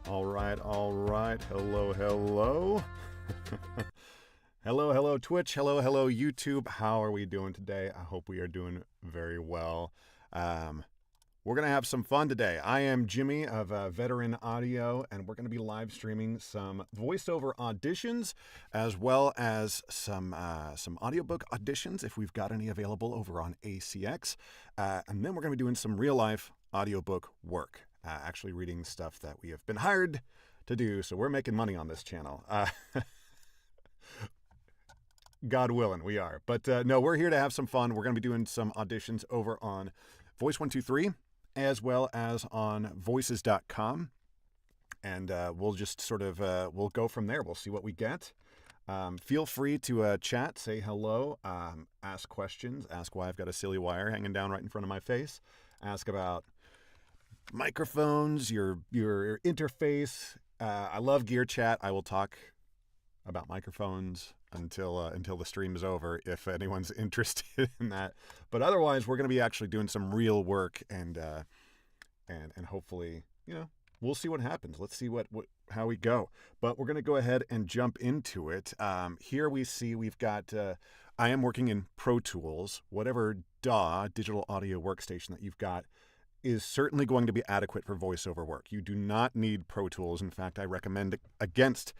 All right. Hello, hello. Hello, Twitch. Hello, YouTube. How are we doing today? I hope we are doing very well. We're going to have some fun today. I am Jimmy of Veteran Audio, and we're going to be live streaming some voiceover auditions, as well as some audiobook auditions, if we've got any available over on ACX. And then we're going to be doing some real-life audiobook work. Actually reading stuff that we have been hired to do, so we're making money on this channel. God willing, we are. But no, we're here to have some fun. We're going to be doing some auditions over on Voice123, as well as on voices.com. And we'll just sort of, we'll go from there. We'll see what we get. Feel free to chat, say hello, ask questions, ask why I've got a silly wire hanging down right in front of my face, ask about microphones, your interface. I love gear chat. I will talk about microphones until the stream is over, if anyone's interested in that. But otherwise, we're going to be actually doing some real work, and hopefully, we'll see what happens. Let's see how we go. But we're going to go ahead and jump into it. Here we see we've got. I am working in Pro Tools. Whatever DAW, digital audio workstation, that you've got is certainly going to be adequate for voiceover work. You do not need Pro Tools. In fact, I recommend against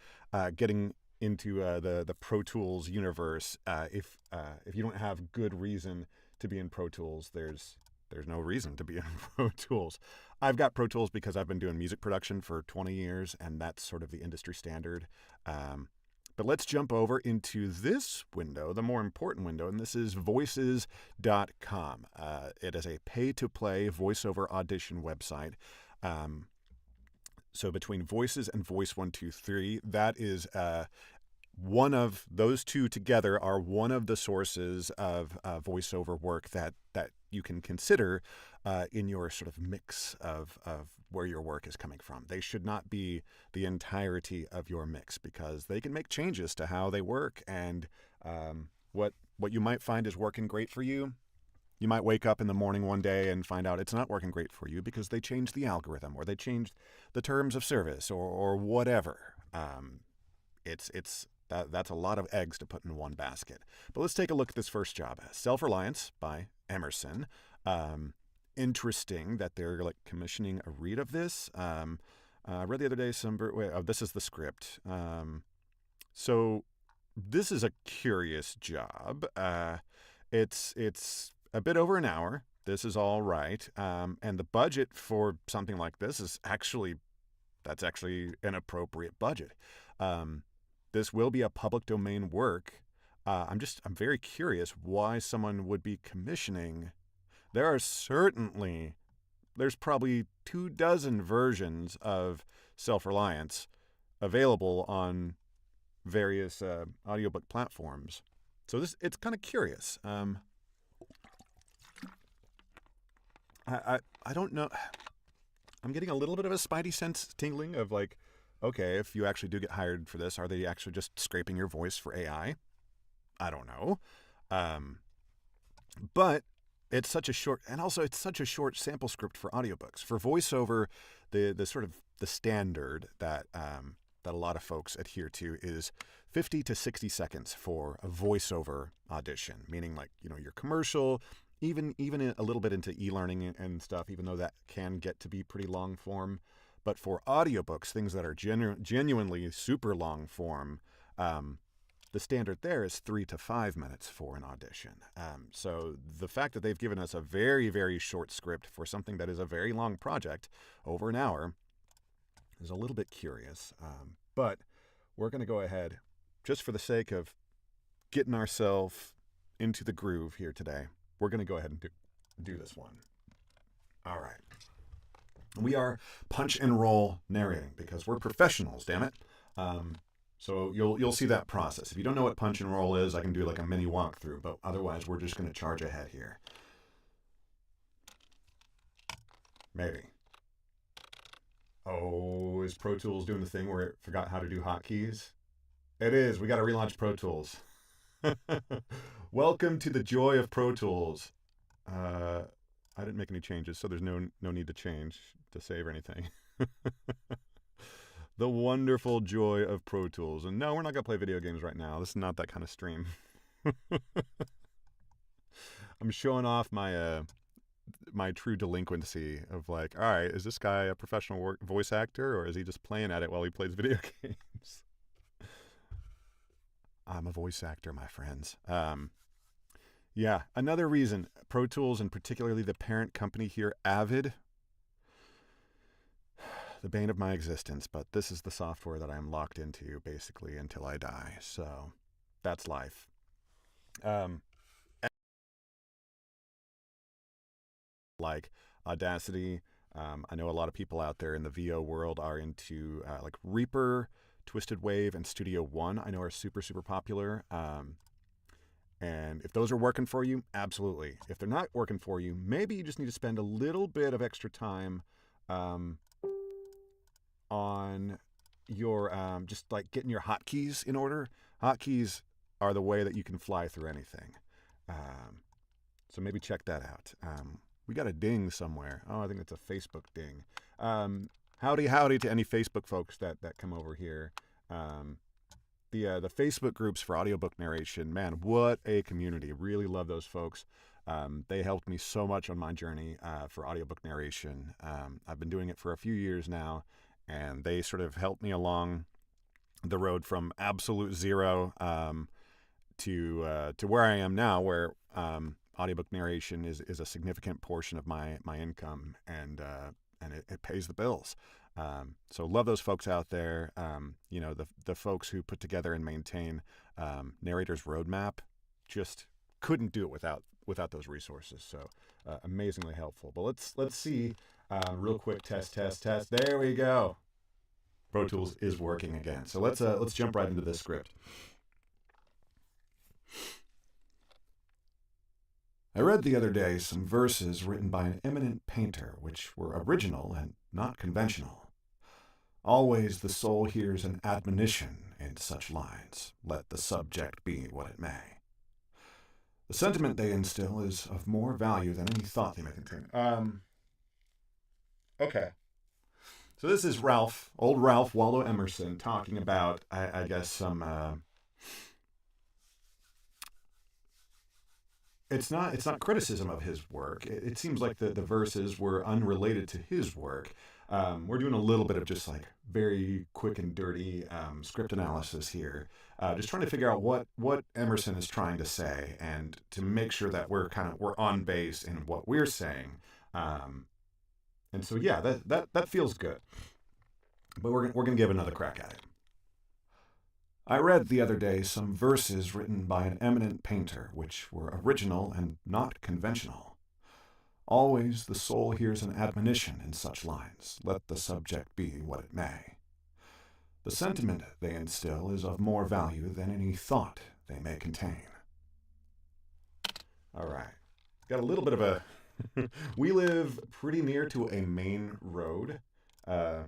getting into the Pro Tools universe. If you don't have good reason to be in Pro Tools, there's no reason to be in Pro Tools. I've got Pro Tools because I've been doing music production for 20 years, and that's sort of the industry standard. But let's jump over into this window, the more important window, and this is voices.com. It is a pay-to-play voiceover audition website. So between Voices and Voice123, that is one of those two together are one of the sources of voiceover work that you can consider in your sort of mix of where your work is coming from. They should not be the entirety of your mix, because they can make changes to how they work, and what you might find is working great for you. You might wake up in the morning one day and find out it's not working great for you because they changed the algorithm, or they changed the terms of service, or whatever. That's a lot of eggs to put in one basket. But let's take a look at this first job. Self-Reliance by Emerson. Interesting that they're like commissioning a read of this. I read the other day this is the script. So this is a curious job. It's a bit over an hour. This is all right. And the budget for something like this is actually an appropriate budget. This will be a public domain work. I'm very curious why someone would be commissioning. There's probably 24 versions of Self-Reliance available on various audiobook platforms. So it's kind of curious. I don't know. I'm getting a little bit of a spidey sense tingling of like, okay, if you actually do get hired for this, are they actually just scraping your voice for AI? I don't know. But it's such a short sample script for audiobooks. For voiceover, the sort of the standard that a lot of folks adhere to is 50 to 60 seconds for a voiceover audition, meaning like, your commercial, even a little bit into e-learning and stuff, even though that can get to be pretty long form. But for audiobooks, things that are genuinely super long form, the standard there is 3 to 5 minutes for an audition. So the fact that they've given us a very, very short script for something that is a very long project, over an hour, is a little bit curious. But we're going to go ahead, just for the sake of getting ourselves into the groove here today, we're going to go ahead and do this one. All right. We are punch and roll narrating because we're professionals, damn it. So you'll see that process. If you don't know what punch and roll is, I can do like a mini walkthrough, but otherwise we're just going to charge ahead here. Maybe. Oh, is Pro Tools doing the thing where it forgot how to do hotkeys? It is. We got to relaunch Pro Tools. Welcome to the joy of Pro Tools. I didn't make any changes, so there's no need to change to save or anything. The wonderful joy of Pro Tools. And no, we're not going to play video games right now. This is not that kind of stream. I'm showing off my my true delinquency of like, all right, is this guy a professional voice actor, or is he just playing at it while he plays video games? I'm a voice actor, my friends. Yeah, another reason, Pro Tools, and particularly the parent company here, Avid, the bane of my existence, but this is the software that I'm locked into basically until I die. So that's life. Like Audacity, I know a lot of people out there in the VO world are into like Reaper, Twisted Wave, and Studio One. I know are super, super popular. And if those are working for you, absolutely. If they're not working for you, maybe you just need to spend a little bit of extra time on your just like getting your hotkeys in order. Hotkeys are the way that you can fly through anything. So maybe check that out. We got a ding somewhere. Oh, I think it's a Facebook ding. Howdy to any Facebook folks that come over here. The Facebook groups for audiobook narration, man, what a community. Really love those folks. They helped me so much on my journey for audiobook narration. I've been doing it for a few years now, and they sort of helped me along the road from absolute zero to where I am now, where audiobook narration is a significant portion of my income, and it pays the bills. So love those folks out there. The folks who put together and maintain Narrator's Roadmap, just couldn't do it without those resources. So amazingly helpful. But let's see real quick. Test. There we go. Pro Tools is working again. So let's jump right into this script. I read the other day some verses written by an eminent painter, which were original and not conventional. Always the soul hears an admonition in such lines, let the subject be what it may. The sentiment they instill is of more value than any thought they may contain. Okay. So this is Ralph, old Ralph Waldo Emerson, talking about, I guess, some. It's not criticism of his work. It seems like the verses were unrelated to his work. We're doing a little bit of just like very quick and dirty script analysis here, just trying to figure out what Emerson is trying to say, and to make sure that we're on base in what we're saying. And so yeah, that feels good. But we're gonna give another crack at it. I read the other day some verses written by an eminent painter, which were original and not conventional. Always the soul hears an admonition in such lines, let the subject be what it may. The sentiment they instill is of more value than any thought they may contain. All right. Got a little bit of a... We live pretty near to a main road. I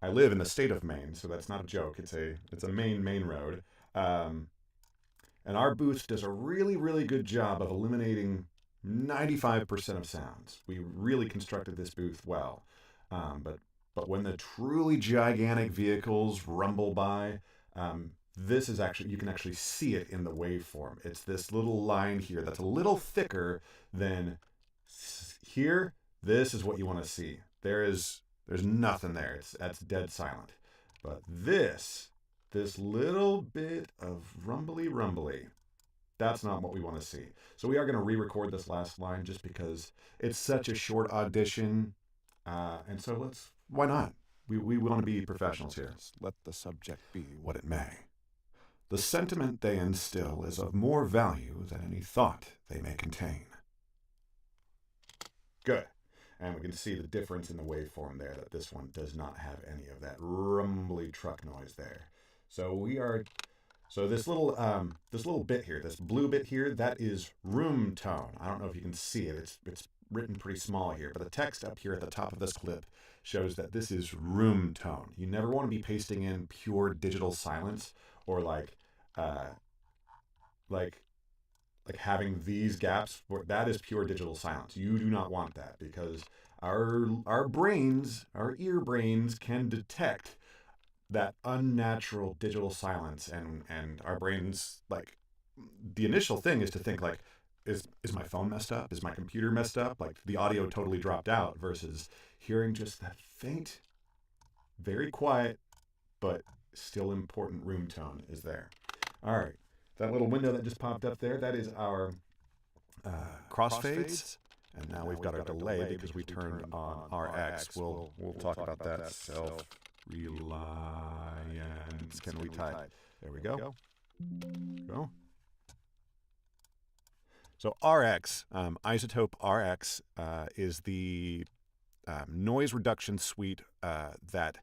live in the state of Maine, so that's not a joke. It's a main road. And our booth does a really, really good job of eliminating 95% of sounds. We really constructed this booth well. But when the truly gigantic vehicles rumble by, this is actually, you can actually see it in the waveform. It's this little line here that's a little thicker than here. This is what you want to see. There's nothing there. That's dead silent. But this little bit of rumbly, that's not what we want to see. So we are going to re-record this last line just because it's such a short audition. And so why not? We want to be professionals here. Let the subject be what it may. The sentiment they instill is of more value than any thought they may contain. Good. And we can see the difference in the waveform there, that this one does not have any of that rumbly truck noise there. So this little bit here, this blue bit here, that is room tone. I don't know if you can see it. It's written pretty small here, but the text up here at the top of this clip shows that this is room tone. You never want to be pasting in pure digital silence, or like having these gaps. That is pure digital silence. You do not want that, because our ear brains can detect that unnatural digital silence, and our brains, like, the initial thing is to think like, is my phone messed up? Is my computer messed up? Like, the audio totally dropped out, versus hearing just that faint, very quiet, but still important room tone is there. All right. That little window that just popped up there, that is our crossfades. And now we've got our delay because we turned on RX. We'll talk about that. Self-reliance. Can we type? There we go. Go. So RX, Isotope RX, is the noise reduction suite that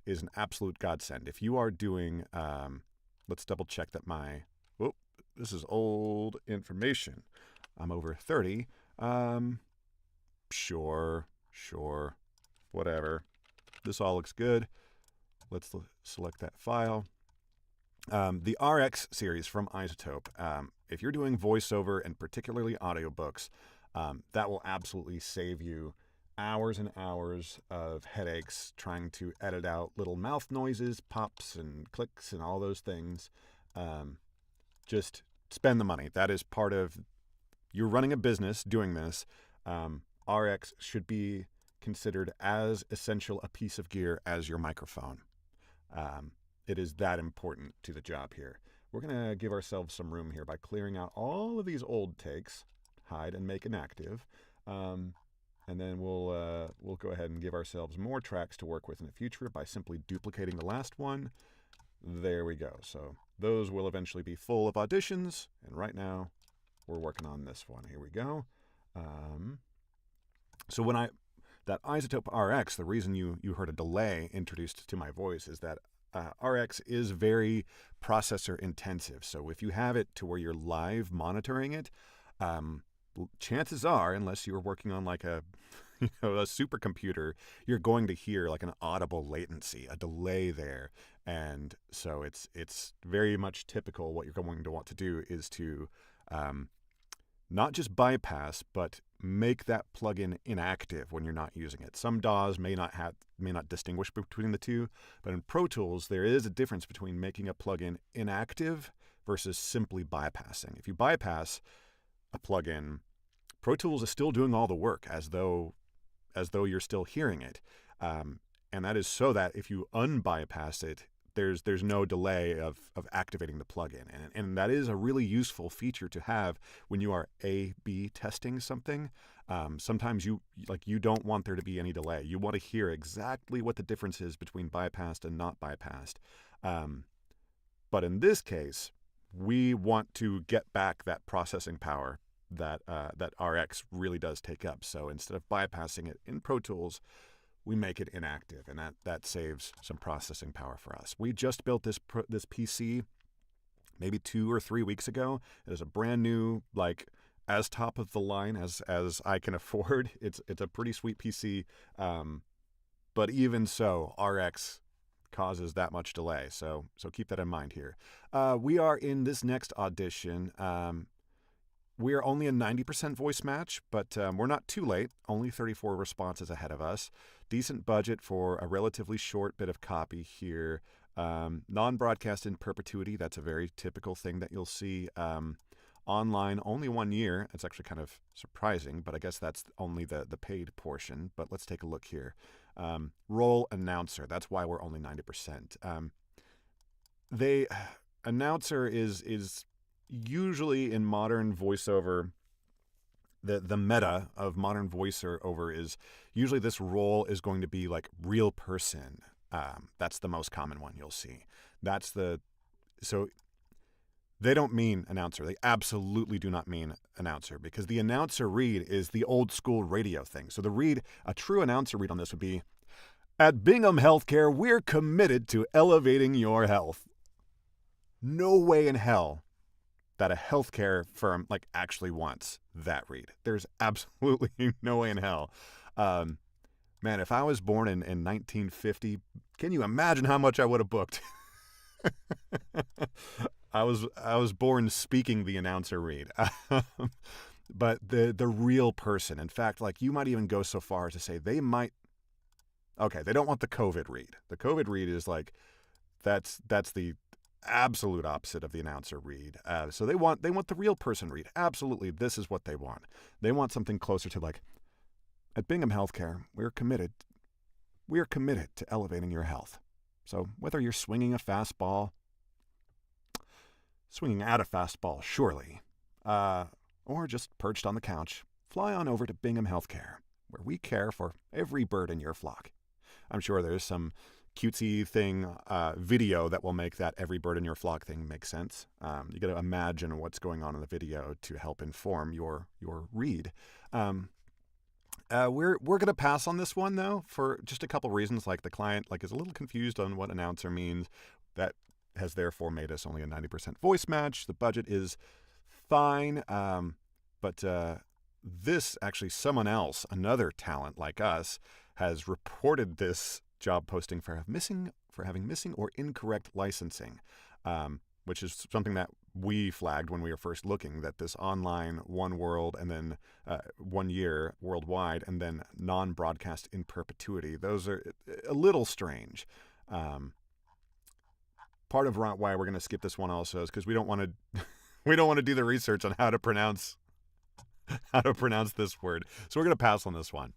is an absolute godsend. If you are doing, let's double check that this is old information. I'm over 30. Sure, whatever. This all looks good. Let's select that file. The RX series from Isotope. If you're doing voiceover and particularly audiobooks, that will absolutely save you hours and hours of headaches trying to edit out little mouth noises, pops and clicks and all those things. Just spend the money. That is part of, you're running a business doing this. RX should be considered as essential a piece of gear as your microphone. It is that important to the job here. We're going to give ourselves some room here by clearing out all of these old takes, hide and make inactive. And then we'll go ahead and give ourselves more tracks to work with in the future by simply duplicating the last one. There we go. So those will eventually be full of auditions. And right now we're working on this one. Here we go. So that iZotope RX, the reason you heard a delay introduced to my voice is that RX is very processor intensive. So if you have it to where you're live monitoring it, chances are, unless you're working on like a a supercomputer, you're going to hear like an audible latency, a delay there. And so it's very much typical. What you're going to want to do is to not just bypass, but make that plugin inactive when you're not using it. Some DAWs may not distinguish between the two, but in Pro Tools there is a difference between making a plugin inactive versus simply bypassing. If you bypass a plugin, Pro Tools is still doing all the work as though you're still hearing it, and that is so that if you unbypass it, there's no delay of activating the plugin, and that is a really useful feature to have when you are A/B testing something. Sometimes you don't want there to be any delay. You want to hear exactly what the difference is between bypassed and not bypassed. But in this case, we want to get back that processing power that RX really does take up. So instead of bypassing it in Pro Tools, we make it inactive, and that saves some processing power for us. We just built this PC maybe 2 or 3 weeks ago. It is a brand new, like as top of the line as I can afford. It's a pretty sweet PC, but even so, RX causes that much delay. So keep that in mind here. We are in this next audition. We are only a 90% voice match, but we're not too late. Only 34 responses ahead of us. Decent budget for a relatively short bit of copy here. Non-broadcast in perpetuity. That's a very typical thing that you'll see. Online, only 1 year. It's actually kind of surprising, but I guess that's only the paid portion. But let's take a look here. Role announcer. That's why we're only 90%. Announcer is usually in modern voiceover, the meta of modern voiceover is usually this role is going to be like real person. That's the most common one you'll see. So they don't mean announcer. They absolutely do not mean announcer, because the announcer read is the old school radio thing. So a true announcer read on this would be, "At Bingham Healthcare, we're committed to elevating your health." No way in hell that a healthcare firm actually wants that read. There's absolutely no way in hell. Man, if I was born in 1950, can you imagine how much I would have booked? I was born speaking the announcer read. But the real person, in fact, you might even go so far as to say they don't want the COVID read. The COVID read is that's the absolute opposite of the announcer read. So they want the real person read. Absolutely, this is what they want. They want something closer to "At Bingham Healthcare, we're committed to elevating your health. So whether you're swinging at a fastball, surely, or just perched on the couch, fly on over to Bingham Healthcare, where we care for every bird in your flock." I'm sure there's some cutesy thing, video that will make that every bird in your flock thing make sense. You got to imagine what's going on in the video to help inform your read. We're going to pass on this one though, for just a couple reasons. The client is a little confused on what announcer means. That has therefore made us only a 90% voice match. The budget is fine, but this actually, someone else, another talent like us, has reported this job posting for having missing or incorrect licensing, which is something that we flagged when we were first looking, that this online, one world, and then 1 year worldwide, and then non-broadcast in perpetuity, those are a little strange. Part of why we're going to skip this one also is because we don't want to do the research on how to pronounce this word, so we're going to pass on this one.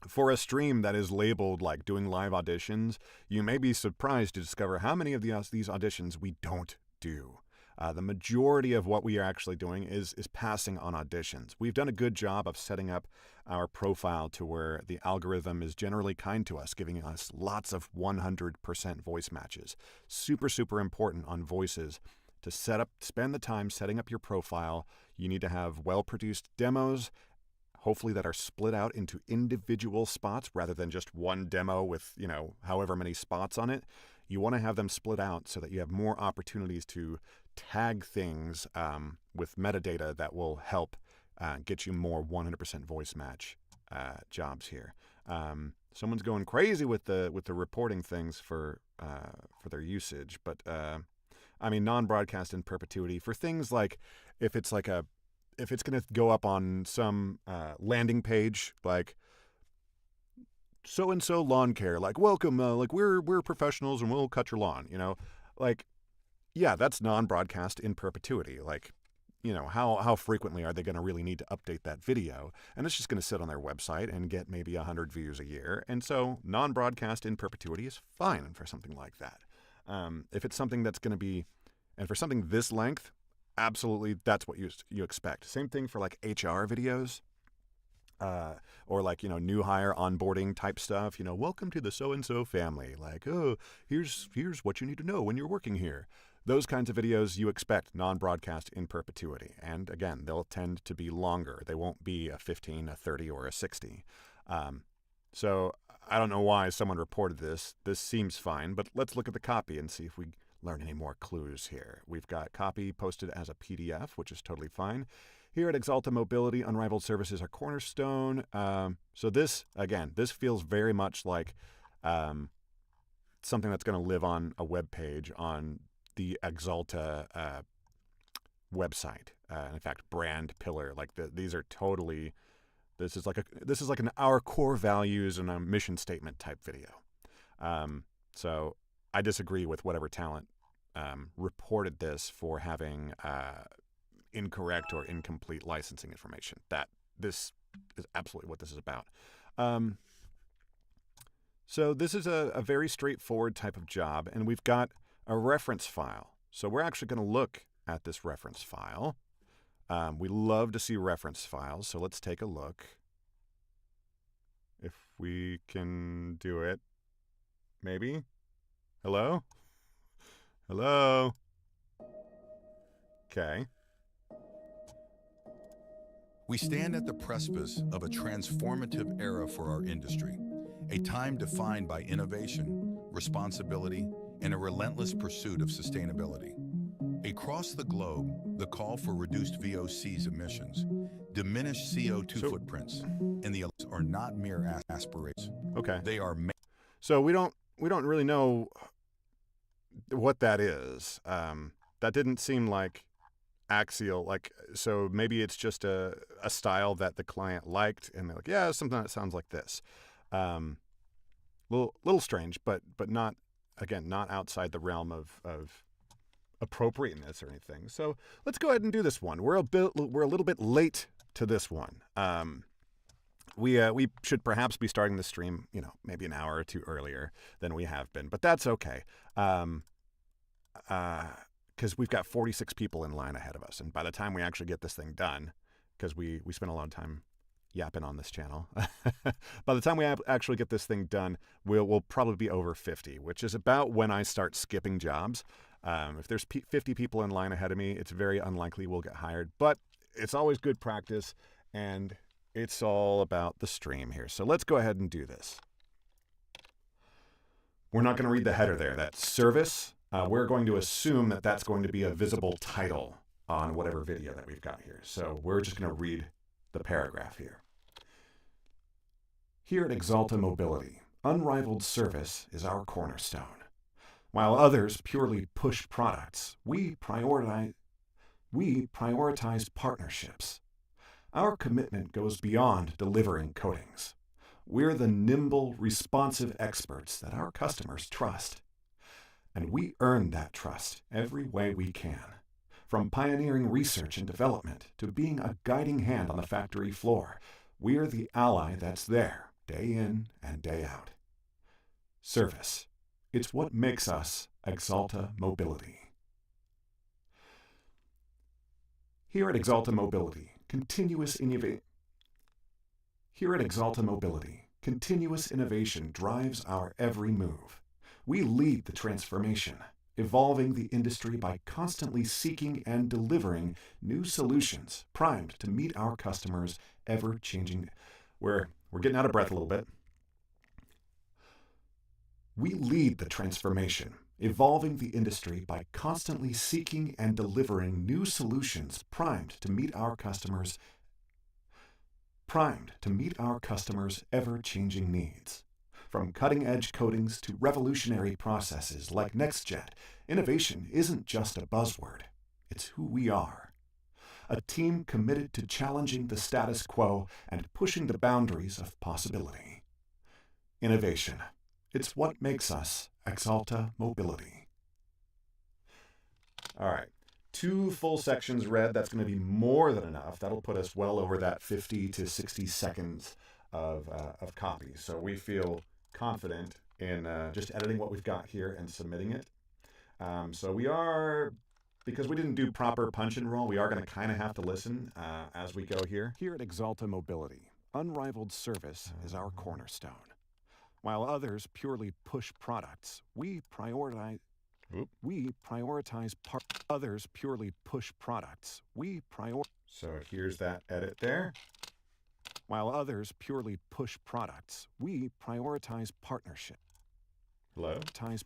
For a stream that is labeled doing live auditions, you may be surprised to discover how many of these auditions we don't do. The majority of what we are actually doing is passing on auditions. We've done a good job of setting up our profile to where the algorithm is generally kind to us, giving us lots of 100% voice matches. Super, super important on voices to spend the time setting up your profile. You need to have well-produced demos. hopefully that are split out into individual spots rather than just one demo with, however many spots on it. You want to have them split out so that you have more opportunities to tag things with metadata that will help get you more 100% voice match jobs here. Someone's going crazy with the reporting things for their usage, but non-broadcast in perpetuity for things like if it's going to go up on some landing page like so-and-so lawn care, like welcome, like we're professionals and we'll cut your lawn, that's non-broadcast in perpetuity. Like, how frequently are they going to really need to update that video? And it's just going to sit on their website and get maybe 100 views a year. And so non-broadcast in perpetuity is fine for something like that. If it's something that's going to be, and for something this length, absolutely, that's what you expect. Same thing for like HR videos, or like, new hire onboarding type stuff. Welcome to the so-and-so family. Like, oh, here's what you need to know when you're working here. Those kinds of videos you expect non-broadcast in perpetuity. And again, they'll tend to be longer. They won't be a 15, a 30, or a 60. So I don't know why someone reported this. This seems fine, but let's look at the copy and see if we learn any more clues here. We've got copy posted as a PDF, which is totally fine. Here at Axalta Mobility, unrivaled services are cornerstone. So this feels very much like something that's going to live on a web page on the Axalta website. In fact, brand pillar. Like these are totally. This is like an our core values and a mission statement type video. So I disagree with whatever talent reported this for having incorrect or incomplete licensing information. This is absolutely what this is about. So this is a very straightforward type of job, and we've got a reference file. So we're actually going to look at this reference file. We love to see reference files, so let's take a look. If we can do it. Maybe? Hello? Hello? Okay. We stand at the precipice of a transformative era for our industry, a time defined by innovation, responsibility, and a relentless pursuit of sustainability. Across the globe, the call for reduced VOC's emissions, diminished CO2 footprints, and the are not mere aspirations. Okay. They are. So we don't really know what that is. That didn't seem like axial. So maybe it's just a style that the client liked, and they're like, yeah, something that sounds like this. Little strange, but not. Again, not outside the realm of appropriateness or anything. So let's go ahead and do this one. We're a little bit late to this one. We should perhaps be starting the stream, maybe an hour or two earlier than we have been, but that's okay. Because we've got 46 people in line ahead of us, and by the time we actually get this thing done, because we spent a lot of time yapping on this channel. By the time we actually get this thing done, we'll probably be over 50, which is about when I start skipping jobs. If there's 50 people in line ahead of me, it's very unlikely we'll get hired, but it's always good practice, and it's all about the stream here. So let's go ahead and do this. We're not going to read the header there. That's service. We're going to assume that that's going to be a visible title on whatever video that we've got here. So we're just going to read the paragraph here. Here at Axalta Mobility, unrivaled service is our cornerstone. While others purely push products, we prioritize partnerships. Our commitment goes beyond delivering coatings. We're the nimble, responsive experts that our customers trust. And we earn that trust every way we can. From pioneering research and development to being a guiding hand on the factory floor, we're the ally that's there, day in and day out. Service. It's what makes us Axalta Mobility. Here at Axalta Mobility, continuous innovation drives our every move. We lead the transformation, evolving the industry by constantly seeking and delivering new solutions primed to meet our customers' ever-changing. We're getting out of breath a little bit. We lead the transformation, evolving the industry by constantly seeking and delivering new solutions primed to meet our customers' ever-changing needs. From cutting-edge coatings to revolutionary processes like NextJet, innovation isn't just a buzzword, it's who we are. A team committed to challenging the status quo and pushing the boundaries of possibility. Innovation. It's what makes us Axalta Mobility. All right. 2 full sections read. That's going to be more than enough. That'll put us well over that 50 to 60 seconds of copy. So we feel confident in just editing what we've got here and submitting it. So we are, because we didn't do proper punch and roll, we are going to kind of have to listen as we go here. Here at Axalta Mobility, unrivaled service is our cornerstone. While others purely push products, we prioritize others purely push products. So here's that edit there. While others purely push products, we prioritize partnership. Hello?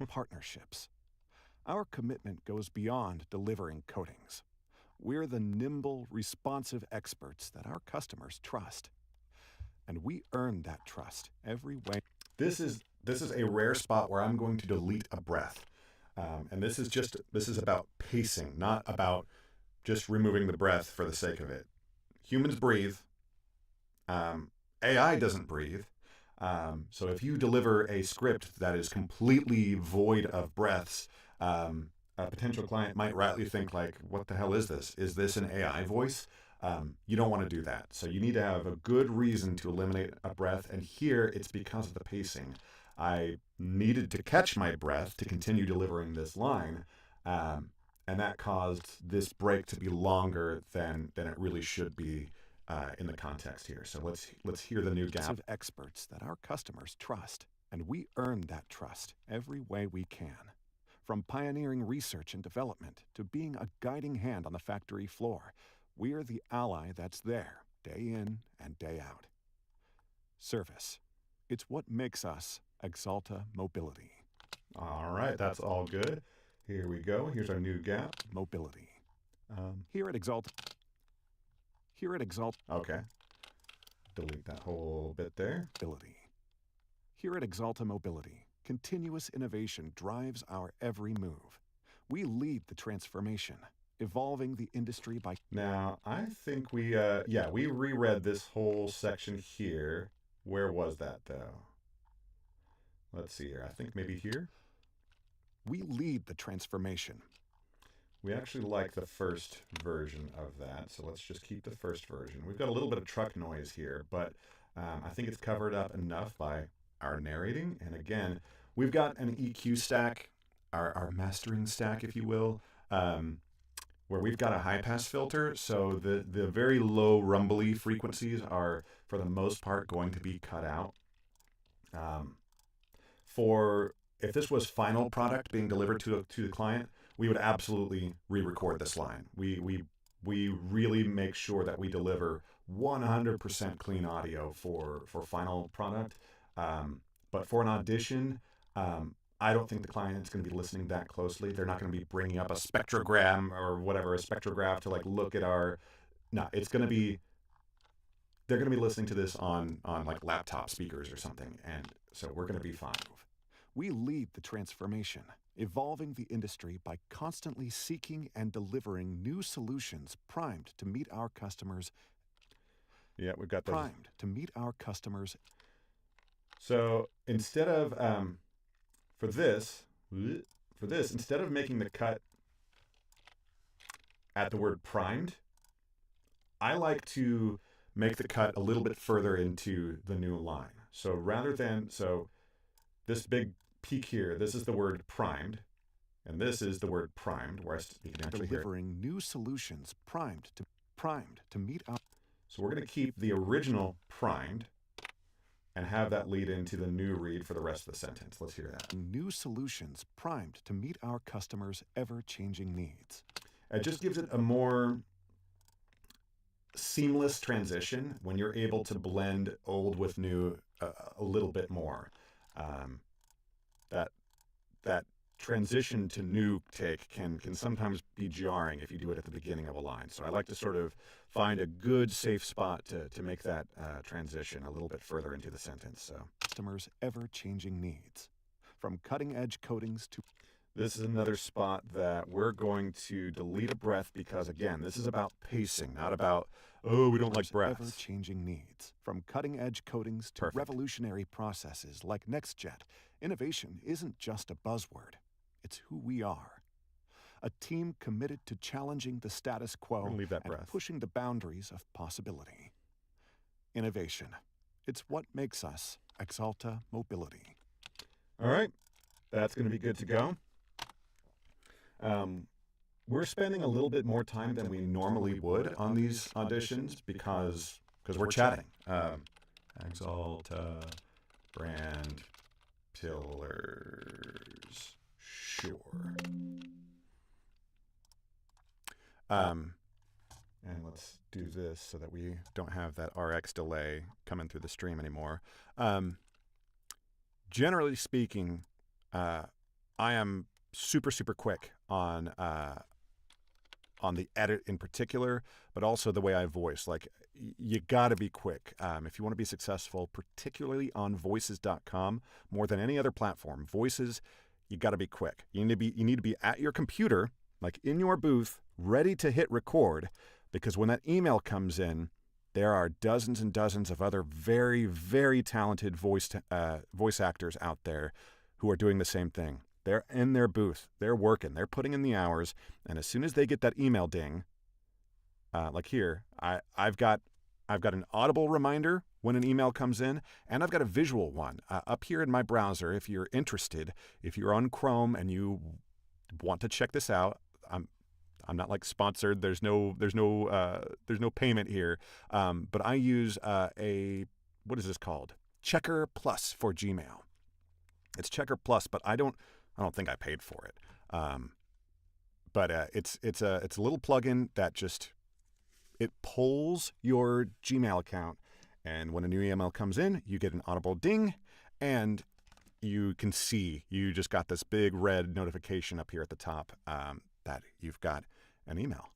Partnerships. Our commitment goes beyond delivering coatings. We're the nimble, responsive experts that our customers trust. And we earn that trust every way. This is a rare spot where I'm going to delete a breath. And this is about pacing, not about just removing the breath for the sake of it. Humans breathe. AI doesn't breathe. So if you deliver a script that is completely void of breaths, a potential client might rightly think like, what the hell is this? Is this an AI voice? You don't want to do that. So you need to have a good reason to eliminate a breath. And here it's because of the pacing. I needed to catch my breath to continue delivering this line. And that caused this break to be longer than it really should be in the context here. So let's hear the new gap. Experts that our customers trust, and we earn that trust every way we can. From pioneering research and development to being a guiding hand on the factory floor, we're the ally that's there, day in and day out. Service. It's what makes us Axalta Mobility. All right, that's all good. Here we go. Here's our new gap. Mobility. Here at Axalta. Okay. Delete that whole bit there. Mobility. Here at Axalta Mobility, continuous innovation drives our every move. We lead the transformation, evolving the industry by... Now, I think we reread this whole section here. Where was that, though? Let's see here. I think maybe here. We lead the transformation. We actually like the first version of that, so let's just keep the first version. We've got a little bit of truck noise here, but I think it's covered up enough by our narrating. And again, we've got an EQ stack, our mastering stack, if you will, where we've got a high-pass filter, so the very low rumbly frequencies are, for the most part, going to be cut out. If this was final product being delivered to the client, we would absolutely re-record this line. We really make sure that we deliver 100% clean audio for final product. But for an audition, I don't think the client's going to be listening that closely. They're not going to be bringing up a spectrogram or whatever, a spectrograph to like look at our... No, they're going to be listening to this on like laptop speakers or something. And so we're going to be fine. We lead the transformation, evolving the industry by constantly seeking and delivering new solutions primed to meet our customers. Yeah, we've got those. Primed to meet our customers. So instead of, for this, instead of making the cut at the word primed, I like to make the cut a little bit further into the new line. So this big peak here, this is the word primed, and this is the word primed, where you can actually delivering new solutions primed to meet our... So we're going to keep the original primed, and have that lead into the new read for the rest of the sentence. Let's hear that. New solutions primed to meet our customers' ever-changing needs. It just gives it a more seamless transition when you're able to blend old with new a little bit more. That transition to new take can sometimes be jarring if you do it at the beginning of a line. So I like to sort of find a good safe spot to make that transition a little bit further into the sentence. So Customers' ever-changing needs. From cutting-edge coatings to... this is another spot that we're going to delete a breath because, again, this is about pacing, not about, oh, we don't like breaths. Ever-changing needs. From cutting-edge coatings to Perfect. revolutionary processes like NextJet, innovation isn't just a buzzword. It's who we are. A team committed to challenging the status We're quo gonna leave that and breath. pushing the boundaries of possibility. Innovation. It's what makes us Exalta Mobility. All right, that's going to be good to go. We're spending a little bit more time than we normally would on these auditions because we're chatting. Exalta brand pillars, sure. And let's do this so that we don't have that RX delay coming through the stream anymore. Generally speaking, I am super quick on the edit in particular, but also the way I voice. Like, you got to be quick if you want to be successful, particularly on voices.com more than any other platform. Voices, you got to be quick. You need to be at your computer, like in your booth, ready to hit record, because when that email comes in, there are dozens and dozens of other very talented voice actors out there who are doing the same thing. They're in their booth, they're working, they're putting in the hours, and as soon as they get that email ding, like here, I've got an audible reminder when an email comes in, and I've got a visual one up here in my browser. If you're interested, if you're on Chrome and you want to check this out, I'm not like sponsored. There's no payment here. But I use what is this called? Checker Plus for Gmail. It's Checker Plus, but I don't think I paid for it. But it's a little plugin that just, it pulls your Gmail account, and when a new email comes in, you get an audible ding, and you can see you just got this big red notification up here at the top that you've got an email.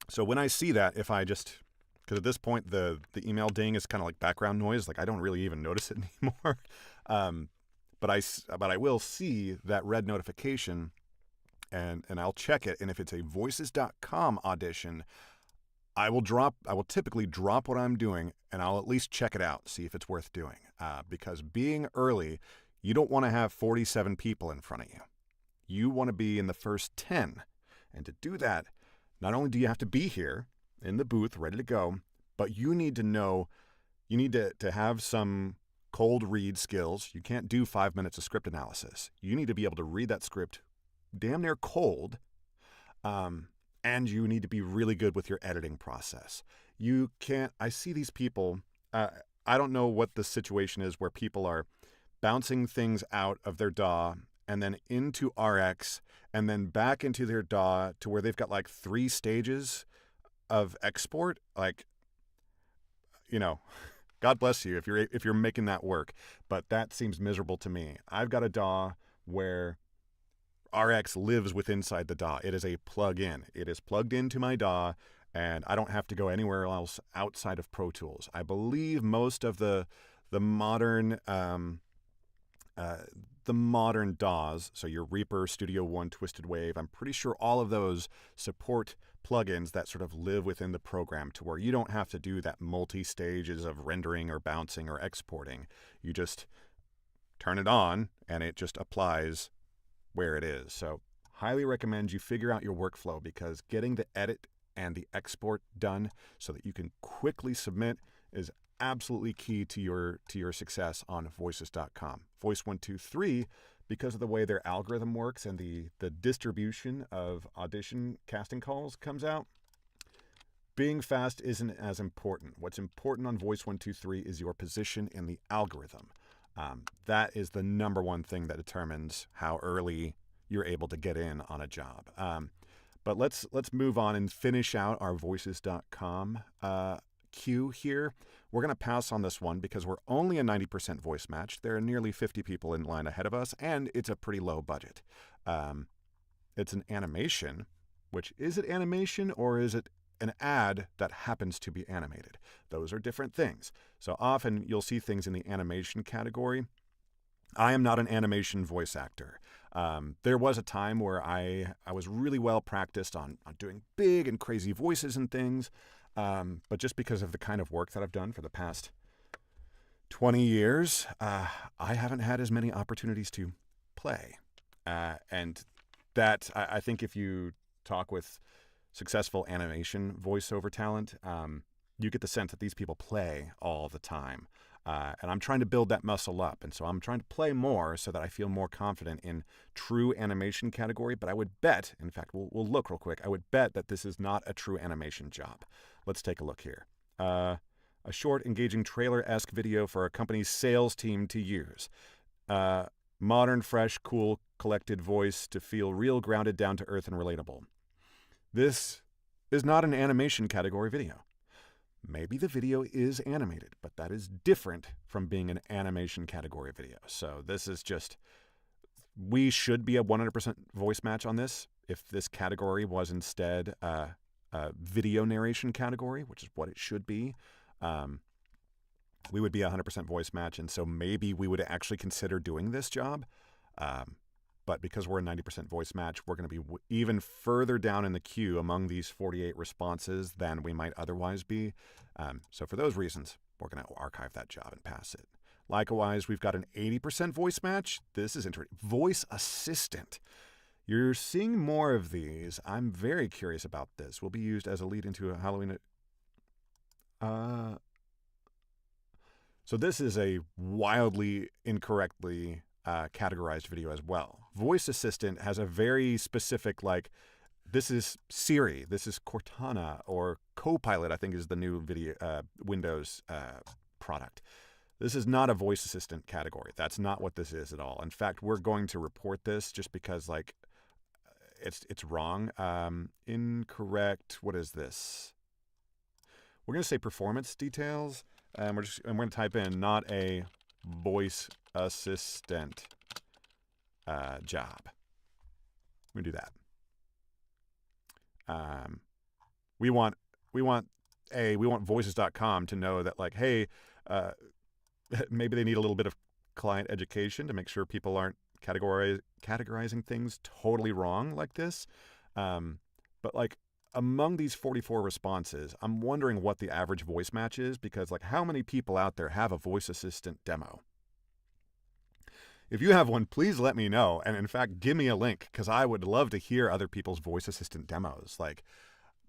So when I see that, if I just, because at this point the email ding is kind of like background noise, like I don't really even notice it anymore. But I will see that red notification, and I'll check it. And if it's a voices.com audition, I will typically drop what I'm doing, and I'll at least check it out, see if it's worth doing. Because being early, you don't want to have 47 people in front of you. You want to be in the first 10. And to do that, not only do you have to be here in the booth ready to go, but you need to have some cold read skills. You can't do 5 minutes of script analysis. You need to be able to read that script damn near cold, and you need to be really good with your editing process. I see these people, I don't know what the situation is where people are bouncing things out of their DAW and then into RX and then back into their DAW to where they've got like 3 stages of export. Like, God bless you if you're making that work, but that seems miserable to me. I've got a DAW where RX lives inside the DAW. It is a plug-in. It is plugged into my DAW, and I don't have to go anywhere else outside of Pro Tools. I believe most of the modern DAWs, so your Reaper, Studio One, Twisted Wave, I'm pretty sure all of those support plugins that sort of live within the program to where you don't have to do that multi-stages of rendering or bouncing or exporting. You just turn it on, and it just applies where it is. So highly recommend you figure out your workflow, because getting the edit and the export done so that you can quickly submit is absolutely key to your success on voices.com. Voice123, because of the way their algorithm works and the distribution of audition casting calls comes out, being fast isn't as important. What's important on Voice123 is your position in the algorithm. That is the number one thing that determines how early you're able to get in on a job. But let's move on and finish out our voices.com queue here. We're going to pass on this one because we're only a 90% voice match. There are nearly 50 people in line ahead of us, and it's a pretty low budget. It's an animation, which is it animation or is it an ad that happens to be animated? Those are different things. So often you'll see things in the animation category. I am not an animation voice actor. There was a time where I was really well practiced on doing big and crazy voices and things. But just because of the kind of work that I've done for the past 20 years, I haven't had as many opportunities to play. And that, I think if you talk with successful animation voiceover talent, you get the sense that these people play all the time. And I'm trying to build that muscle up. And so I'm trying to play more so that I feel more confident in true animation category. But I would bet, in fact, we'll look real quick. I would bet that this is not a true animation job. Let's take a look here. A short, engaging trailer-esque video for a company's sales team to use. Modern, fresh, cool, collected voice to feel real, grounded, down to earth, and relatable. This is not an animation category video. Maybe the video is animated, but that is different from being an animation category video. So this is just, we should be a 100% voice match on this. If this category was instead a video narration category, which is what it should be, we would be a 100% voice match. And so maybe we would actually consider doing this job. But because we're a 90% voice match, we're going to be even further down in the queue among these 48 responses than we might otherwise be. So for those reasons, we're going to archive that job and pass it. Likewise, we've got an 80% voice match. This is interesting. Voice assistant. You're seeing more of these. I'm very curious about this. Will be used as a lead into a Halloween. So this is a wildly incorrectly categorized video as well. Voice assistant has a very specific, like, this is Siri, this is Cortana, or Copilot, I think is the new video Windows product. This is not a voice assistant category. That's not what this is at all. In fact, we're going to report this just because, like, it's wrong. Incorrect. What is this? We're going to say performance details, and we're going to type in not a voice assistant job. We're gonna do that. We want voices.com to know that, like, hey, maybe they need a little bit of client education to make sure people aren't categorizing things totally wrong like this. But like, among these 44 responses, I'm wondering what the average voice match is, because, like, how many people out there have a voice assistant demo? If you have one, please let me know. And in fact, give me a link, because I would love to hear other people's voice assistant demos. Like,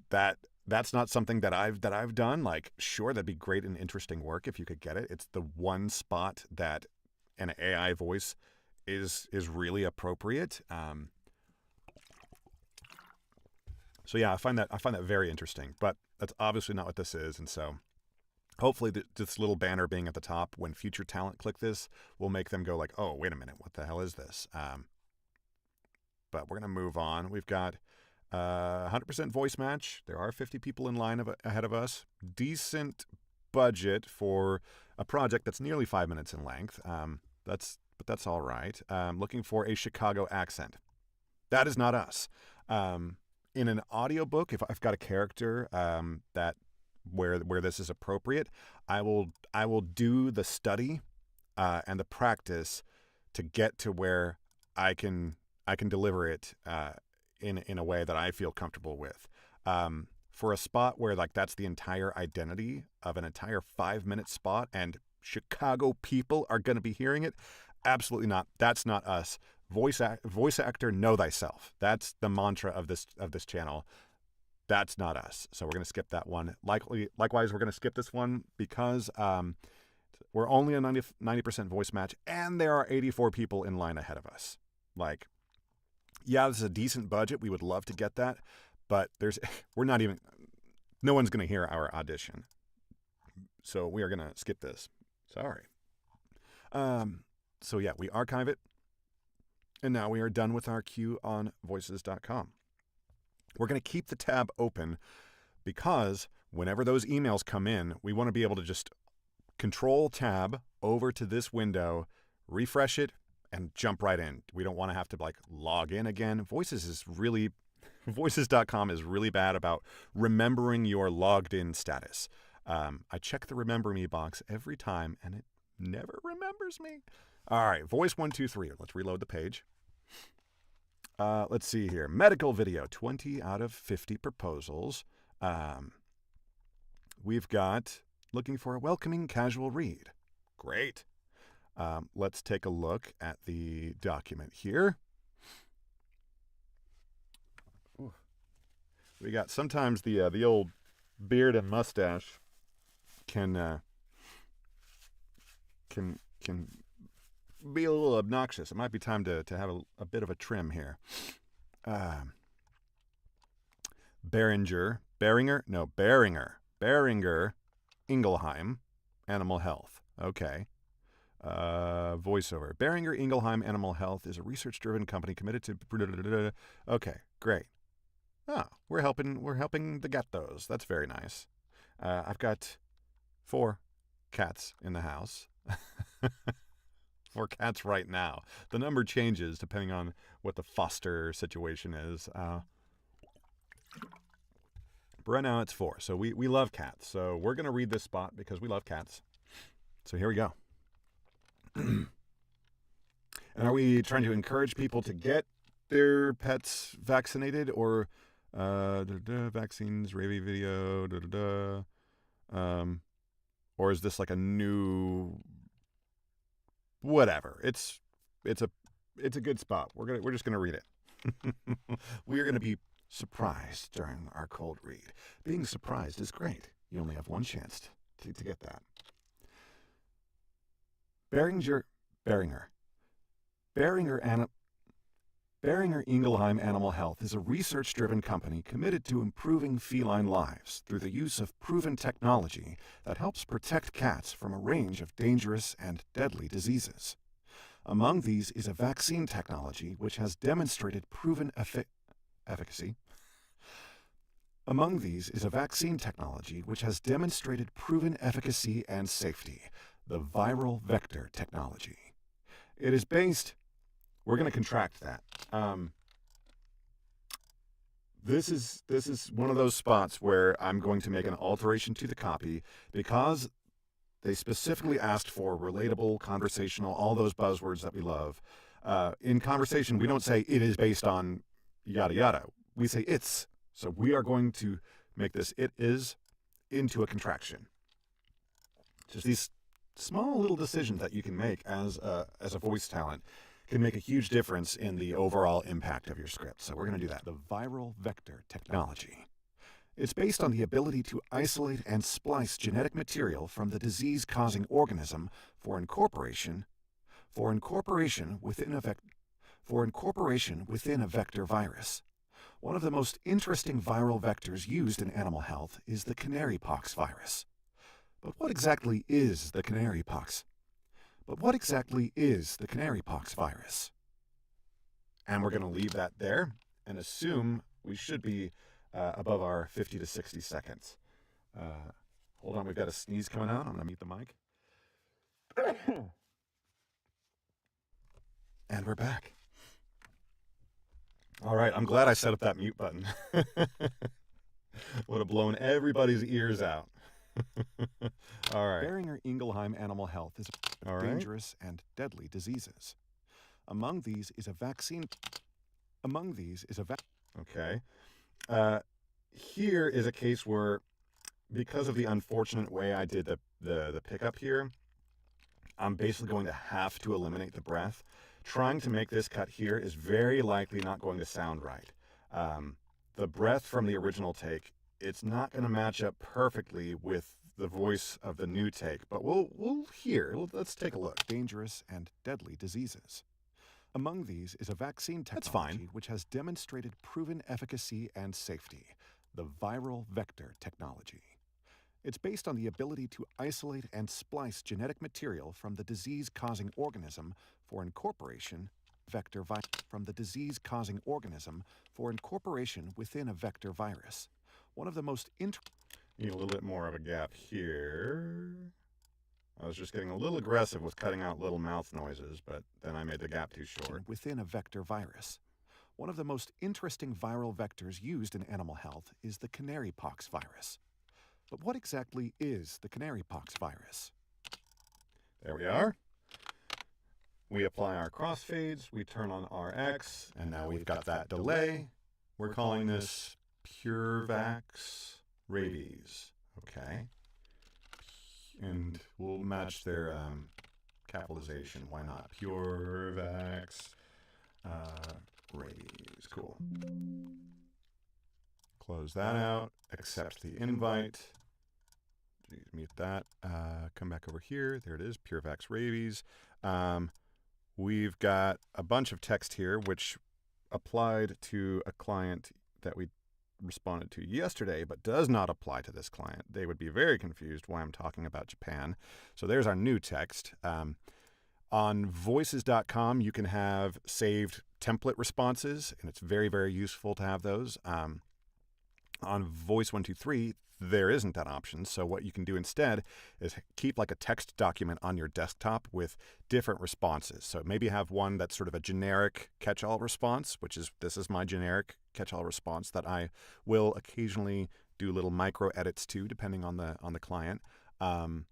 that's not something that I've done. Like, sure, that'd be great and interesting work if you could get it. It's the one spot that an AI voice is really appropriate. So yeah, I find that very interesting, but that's obviously not what this is. And so hopefully this little banner being at the top, when future talent click this, will make them go like, oh, wait a minute, what the hell is this? But we're going to move on. We've got 100% voice match. There are 50 people in line ahead of us. Decent budget for a project that's nearly 5 minutes in length. But that's all right. Looking for a Chicago accent. That is not us. In an audiobook, if I've got a character that where this is appropriate, I will do the study and the practice to get to where I can deliver it in a way that I feel comfortable with. For a spot where, like, that's the entire identity of an entire 5-minute spot and Chicago people are going to be hearing it, absolutely not. That's not us. Voice actor, know thyself. That's the mantra of this channel. That's not us. So we're going to skip that one. Likewise, we're going to skip this one because we're only a 90% voice match, and there are 84 people in line ahead of us. Like, yeah, this is a decent budget. We would love to get that, but we're not even. No one's going to hear our audition. So we are going to skip this. Sorry. So yeah, we archive it. And now we are done with our queue on voices.com. We're going to keep the tab open because whenever those emails come in, we want to be able to just control tab over to this window, refresh it, and jump right in. We don't want to have to like log in again. Voices.com is really bad about remembering your logged in status. I check the remember me box every time and it never remembers me. All right, Voice123. Let's reload the page. Let's see here. Medical video, 20 out of 50 proposals. We've got looking for a welcoming casual read. Great. Let's take a look at the document here. Ooh. We got sometimes the old beard and mustache can be a little obnoxious. It might be time to have a bit of a trim here. Beringer, Ingelheim, Animal Health. Okay. Voiceover. Beringer Ingelheim Animal Health is a research-driven company committed to... Okay, great. Oh, we're helping the gatos. That's very nice. I've got 4 cats in the house. 4 cats right now. The number changes depending on what the foster situation is. But right now it's 4. So we love cats. So we're going to read this spot because we love cats. So here we go. And are we trying to encourage people to get their pets vaccinated or vaccines, rabies video, or is this like a new whatever? It's a good spot. We're just gonna read it. We are gonna be surprised during our cold read. Being surprised is great. You only have one chance to get that. Beringer Ingelheim Animal Health is a research-driven company committed to improving feline lives through the use of proven technology that helps protect cats from a range of dangerous and deadly diseases. Among these is a vaccine technology which has demonstrated proven efficacy. Among these is a vaccine technology which has demonstrated proven efficacy and safety, the viral vector technology. It is based... We're going to contract that. This is one of those spots where I'm going to make an alteration to the copy because they specifically asked for relatable, conversational, all those buzzwords that we love. In conversation, we don't say it is based on yada yada. We say it's. So we are going to make this it is into a contraction. Just these small little decisions that you can make as a voice talent can make a huge difference in the overall impact of your script. So we're going to do that. The viral vector technology. It's based on the ability to isolate and splice genetic material from the disease-causing organism for incorporation within a vector virus. One of the most interesting viral vectors used in animal health is the canarypox virus. But what exactly is the canarypox virus? And we're going to leave that there and assume we should be above our 50 to 60 seconds. Hold on, we've got a sneeze coming out. I'm going to mute the mic. And we're back. All right, I'm glad I set up that mute button. Would have blown everybody's ears out. All right. Beringer Ingelheim Animal Health is dangerous and deadly diseases. Among these is a vaccine. Okay. Here is a case where, because of the unfortunate way I did the pickup here, I'm basically going to have to eliminate the breath. Trying to make this cut here is very likely not going to sound right. The breath from the original take, it's not going to match up perfectly with the voice of the new take, but we'll hear. Let's take a look. Dangerous and deadly diseases. Among these is a vaccine technology which has demonstrated proven efficacy and safety, the viral vector technology. It's based on the ability to isolate and splice genetic material from the disease-causing organism for incorporation from the disease-causing organism for incorporation within a vector virus. One of the most Need a little bit more of a gap here. I was just getting a little aggressive with cutting out little mouth noises, but then I made the gap too short. Within a vector virus. One of the most interesting viral vectors used in animal health is the canary pox virus. But what exactly is the canary pox virus? There we are. We apply our crossfades, we turn on RX, and now we've got that delay. We're calling this PureVax rabies. Okay. And we'll match their capitalization. Why not? PureVax rabies. Cool. Close that out. Accept the invite. Mute that. Come back over here. There it is. PureVax rabies. We've got a bunch of text here, which applied to a client that we responded to yesterday, but does not apply to this client. They would be very confused why I'm talking about Japan. So there's our new text. On voices.com, you can have saved template responses, and it's very, very useful to have those. On Voice123, there isn't that option. So what you can do instead is keep like a text document on your desktop with different responses. So maybe have one that's sort of a generic catch-all response, which is, this is my generic catch-all response that I will occasionally do little micro edits to, depending on the client. And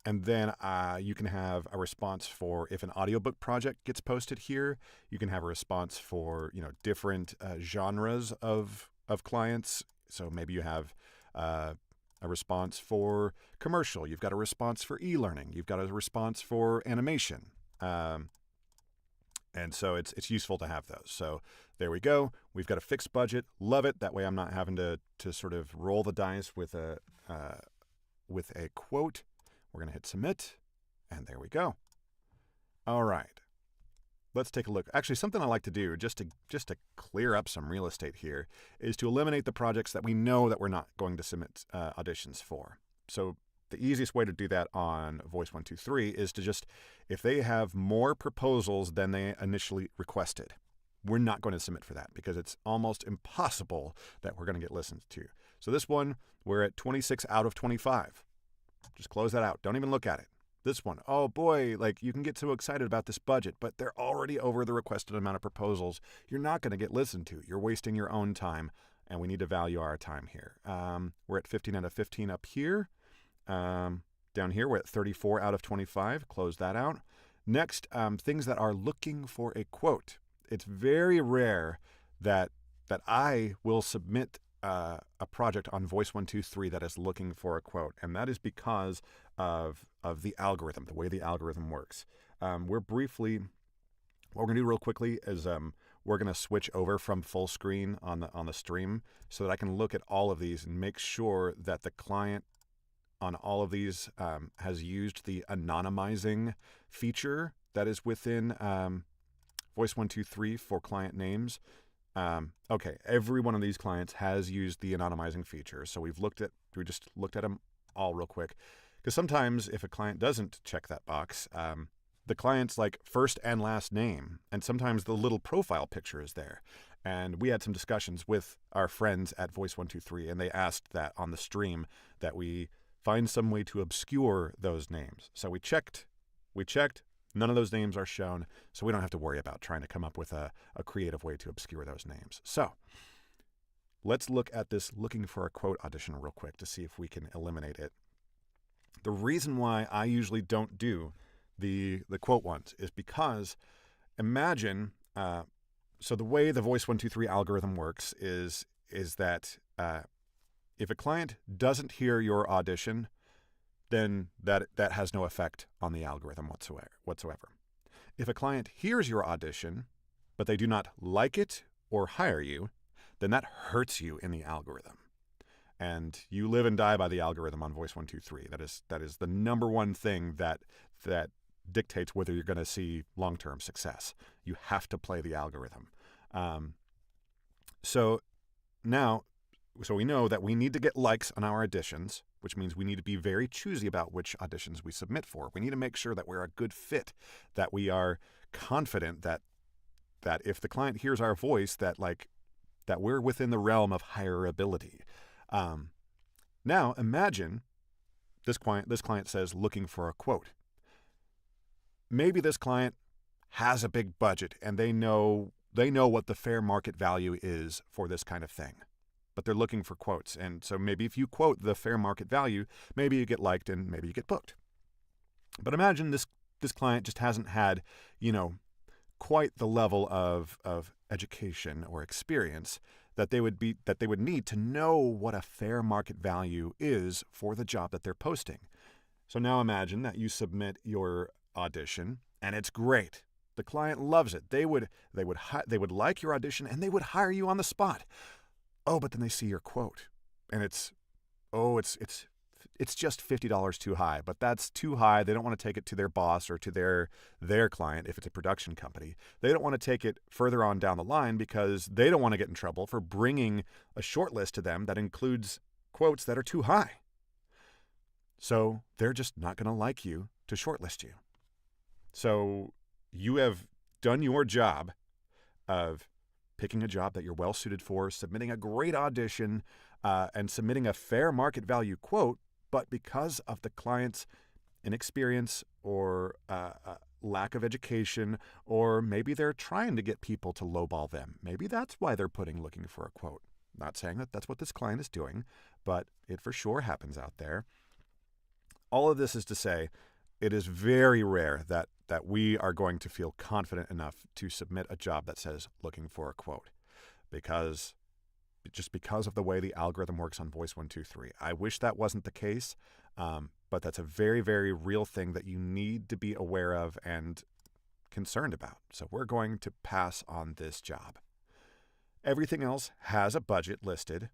then you can have a response for if an audiobook project gets posted here. You can have a response for, different genres of clients. So maybe you have a response for commercial. You've got a response for e-learning. You've got a response for animation. And so it's useful to have those. So there we go. We've got a fixed budget. Love it. That way I'm not having to sort of roll the dice with a quote. We're going to hit submit, and there we go. All right. Let's take a look. Actually, something I like to do just to clear up some real estate here is to eliminate the projects that we know that we're not going to submit auditions for. So the easiest way to do that on Voice123 is to just, if they have more proposals than they initially requested, we're not going to submit for that because it's almost impossible that we're going to get listened to. So this one, we're at 26 out of 25. Just close that out. Don't even look at it. This one, oh boy, you can get so excited about this budget, but they're already over the requested amount of proposals. You're not going to get listened to. You're wasting your own time, and we need to value our time here. We're at 15 out of 15 up here. Down here, we're at 34 out of 25. Close that out. Next, things that are looking for a quote. It's very rare that I will submit a project on Voice123 that is looking for a quote, and that is because of the algorithm, the way the algorithm works. What we're going to do real quickly is we're going to switch over from full screen on the stream so that I can look at all of these and make sure that the client on all of these has used the anonymizing feature that is within Voice123 for client names. Okay, every one of these clients has used the anonymizing feature. So we just looked at them all real quick. Because sometimes if a client doesn't check that box, the client's first and last name, and sometimes the little profile picture is there. And we had some discussions with our friends at Voice123, and they asked that on the stream that we find some way to obscure those names. So we checked, none of those names are shown, so we don't have to worry about trying to come up with a creative way to obscure those names. So let's look at this looking for a quote audition real quick to see if we can eliminate it. The reason why I usually don't do the quote ones is because imagine, so the way the Voice123 algorithm works is that if a client doesn't hear your audition, then that has no effect on the algorithm whatsoever. If a client hears your audition, but they do not like it or hire you, then that hurts you in the algorithm. And you live and die by the algorithm on Voice123. That is the number one thing that dictates whether you're going to see long-term success. You have to play the algorithm. So now, So we know that we need to get likes on our auditions, which means we need to be very choosy about which auditions we submit for. We need to make sure that we're a good fit, that we are confident that if the client hears our voice, that we're within the realm of hireability. Now imagine this client says looking for a quote. Maybe this client has a big budget and they know what the fair market value is for this kind of thing, but they're looking for quotes. And so maybe if you quote the fair market value, maybe you get liked and maybe you get booked. But imagine this client just hasn't had, quite the level of education or experience that they would need to know what a fair market value is for the job that they're posting. So now imagine that you submit your audition and it's great. The client loves it. They would like your audition and they would hire you on the spot. Oh, but then they see your quote and it's just $50 too high, but that's too high. They don't want to take it to their boss or to their client if it's a production company. They don't want to take it further on down the line because they don't want to get in trouble for bringing a short list to them that includes quotes that are too high. So they're just not going to like you to shortlist you. So you have done your job of picking a job that you're well suited for, submitting a great audition, and submitting a fair market value quote, but because of the client's inexperience or lack of education, or maybe they're trying to get people to lowball them. Maybe that's why they're looking for a quote. Not saying that that's what this client is doing, but it for sure happens out there. All of this is to say, it is very rare that we are going to feel confident enough to submit a job that says looking for a quote, because of the way the algorithm works on Voice123. I wish that wasn't the case, but that's a very, very real thing that you need to be aware of and concerned about. So we're going to pass on this job. Everything else has a budget listed,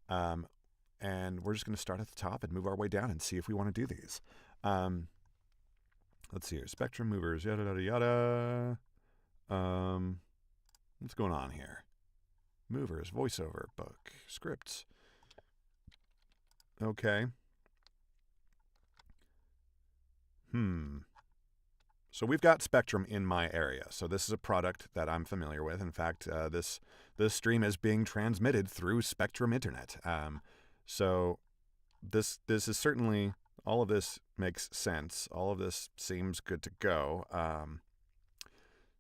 and we're just going to start at the top and move our way down and see if we want to do these. Let's see here. Spectrum movers, yada, yada, yada. What's going on here? Movers, voiceover, book, scripts. Okay. So we've got Spectrum in my area. So this is a product that I'm familiar with. In fact, this stream is being transmitted through Spectrum Internet. So this is certainly, all of this makes sense. All of this seems good to go.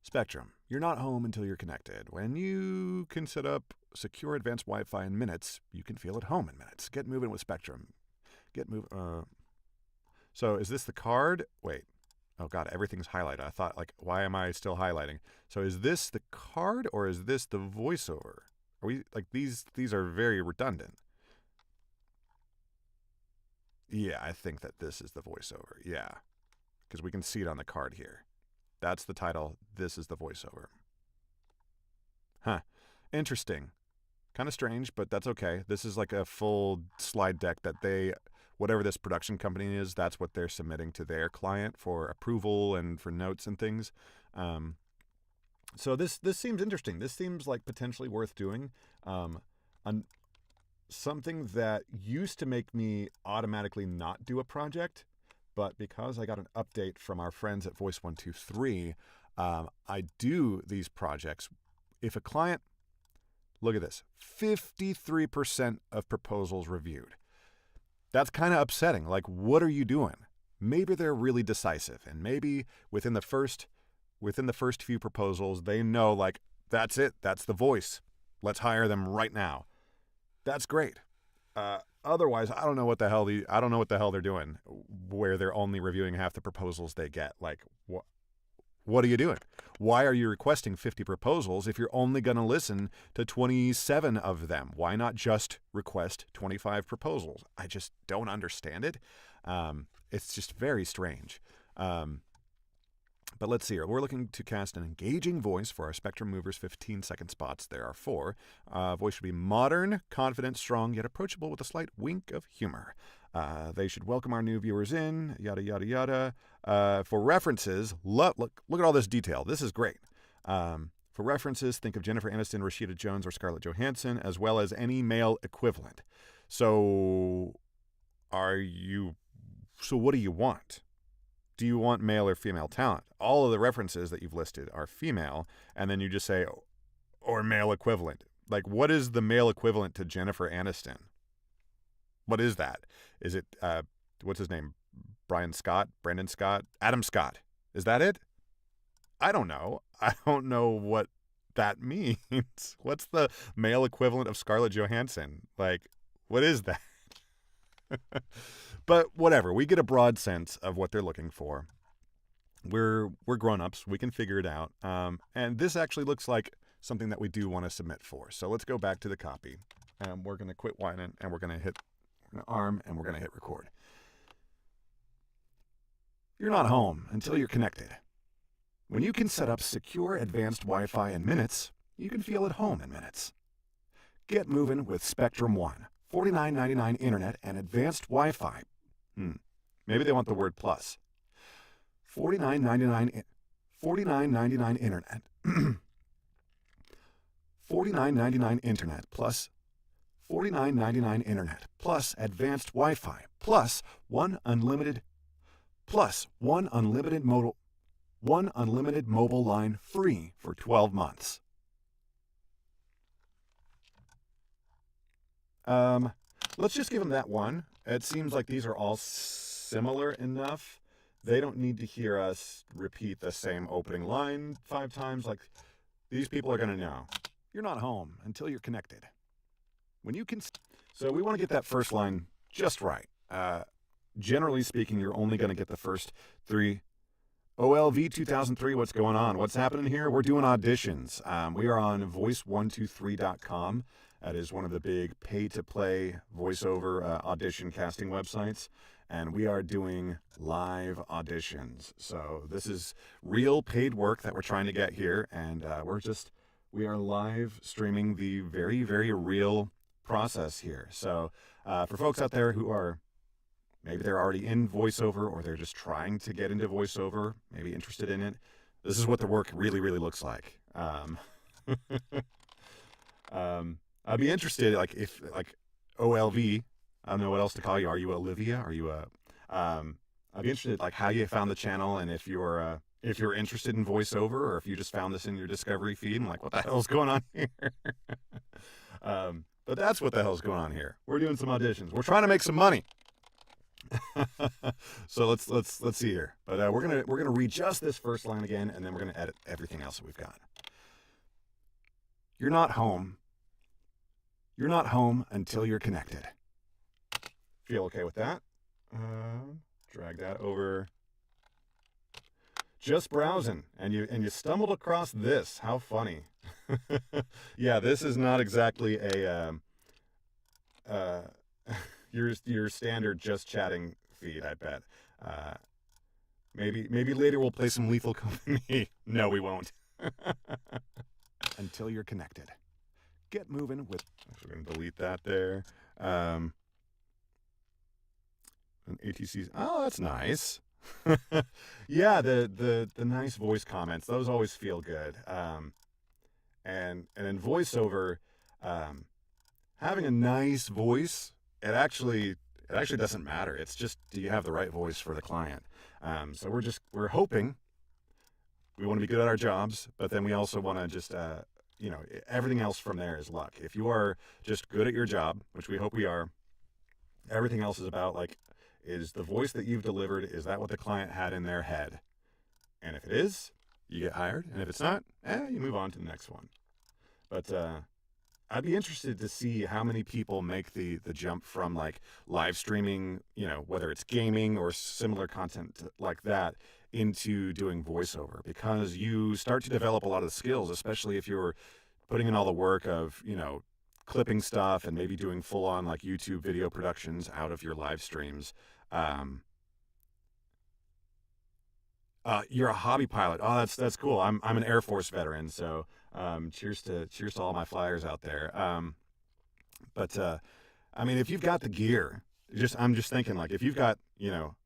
Spectrum, you're not home until you're connected. When you can set up secure advanced Wi-Fi in minutes, you can feel at home in minutes. Get moving with Spectrum. So is this the card? Wait. Oh God, everything's highlighted. I thought, why am I still highlighting? So is this the card or is this the voiceover? Are we these are very redundant. Yeah, I think that this is the voiceover. Yeah, because we can see it on the card here. That's the title. This is the voiceover. Huh. Interesting. Kind of strange, but that's okay. This is like a full slide deck that whatever this production company is, that's what they're submitting to their client for approval and for notes and things. So this seems interesting. This seems like potentially worth doing. Something that used to make me automatically not do a project, but because I got an update from our friends at Voice123, I do these projects. If a client, look at this, 53% of proposals reviewed. That's kind of upsetting. What are you doing? Maybe they're really decisive, and maybe within the first few proposals, they know, that's it, that's the voice. Let's hire them right now. That's great. Otherwise, I don't know what the hell they're doing, where they're only reviewing half the proposals they get. What are you doing? Why are you requesting 50 proposals if you're only going to listen to 27 of them? Why not just request 25 proposals? I just don't understand it. It's just very strange. But let's see here. We're looking to cast an engaging voice for our Spectrum Movers 15-second spots. There are 4. Voice should be modern, confident, strong, yet approachable with a slight wink of humor. They should welcome our new viewers in, yada, yada, yada. For references, look at all this detail. This is great. For For references, think of Jennifer Aniston, Rashida Jones, or Scarlett Johansson, as well as any male equivalent. So, what do you want? Do you want male or female talent? All of the references that you've listed are female, and then you just say, or male equivalent. Like, what is the male equivalent to Jennifer Aniston? What is that? Is it, what's his name? Brandon Scott, Adam Scott. Is that it? I don't know. I don't know what that means. What's the male equivalent of Scarlett Johansson? Like, what is that? But whatever. We get a broad sense of what they're looking for. We're grown-ups. We can figure it out. And this actually looks like something that we do want to submit for. So let's go back to the copy. We're going to quit whining, and we're going to hit arm, and we're going to hit record. You're not home until you're connected. When you can set up secure advanced Wi-Fi in minutes, you can feel at home in minutes. Get moving with Spectrum One, $49.99 internet and advanced Wi-Fi. Maybe they want the word plus. $49.99 internet. $49.99 internet plus $49.99 internet plus advanced Wi-Fi plus one unlimited mobile line free for 12 months. Let's just give them that one. It seems like these are all similar enough. They don't need to hear us repeat the same opening line 5 times. Like, these people are going to know. You're not home until you're connected. So we want to get that first line just right. Generally speaking, you're only going to get the first 3. OLV 2003, what's going on? What's happening here? We're doing auditions. We are on voice123.com. That is one of the big pay-to-play voiceover audition casting websites. And we are doing live auditions. So this is real paid work that we're trying to get here. And we are live streaming the very, very real process here. So for folks out there who are, maybe they're already in voiceover or they're just trying to get into voiceover, maybe interested in it, this is what the work really, really looks like. I'd be interested, if OLV, I don't know what else to call you. Are you Olivia? Are you I'd be interested, how you found the channel, and if you're interested in voiceover, or if you just found this in your discovery feed and what the hell's going on here? But that's what the hell's going on here. We're doing some auditions. We're trying to make some money. So let's see here. But we're gonna read just this first line again, and then we're gonna edit everything else that we've got. You're not home. You're not home until you're connected. Feel okay with that? Drag that over. Just browsing, and you stumbled across this. How funny! Yeah, this is not exactly a your standard just chatting feed, I bet. Maybe later we'll play some Lethal Company. No, we won't. Until you're connected. Get moving with. We're going to delete that there. And ATC's. Oh, that's nice. Yeah, the nice voice comments. Those always feel good. And in voiceover, having a nice voice, it actually doesn't matter. It's just, do you have the right voice for the client? So we're hoping. We want to be good at our jobs, but then we also want to just everything else from there is luck. If you are just good at your job, which we hope we are, everything else is about, is the voice that you've delivered, is that what the client had in their head? And if it is, you get hired. And if it's not, you move on to the next one. But I'd be interested to see how many people make the jump from live streaming, whether it's gaming or similar content like that, into doing voiceover, because you start to develop a lot of the skills, especially if you're putting in all the work of, clipping stuff and maybe doing full-on YouTube video productions out of your live streams. You're a hobby pilot. Oh, that's cool. I'm an Air Force veteran, so cheers to all my flyers out there. But if you've got the gear, I'm just thinking, if you've got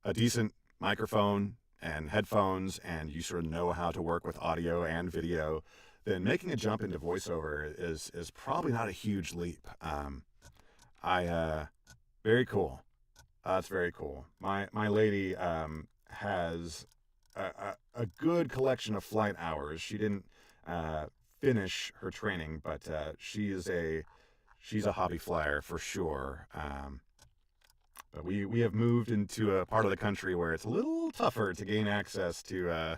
a decent microphone and headphones, and you sort of know how to work with audio and video, then making a jump into voiceover is probably not a huge leap. Very cool. That's very cool. My lady has a good collection of flight hours. She didn't finish her training, but she's a hobby flyer for sure. But we have moved into a part of the country where it's a little tougher to gain access to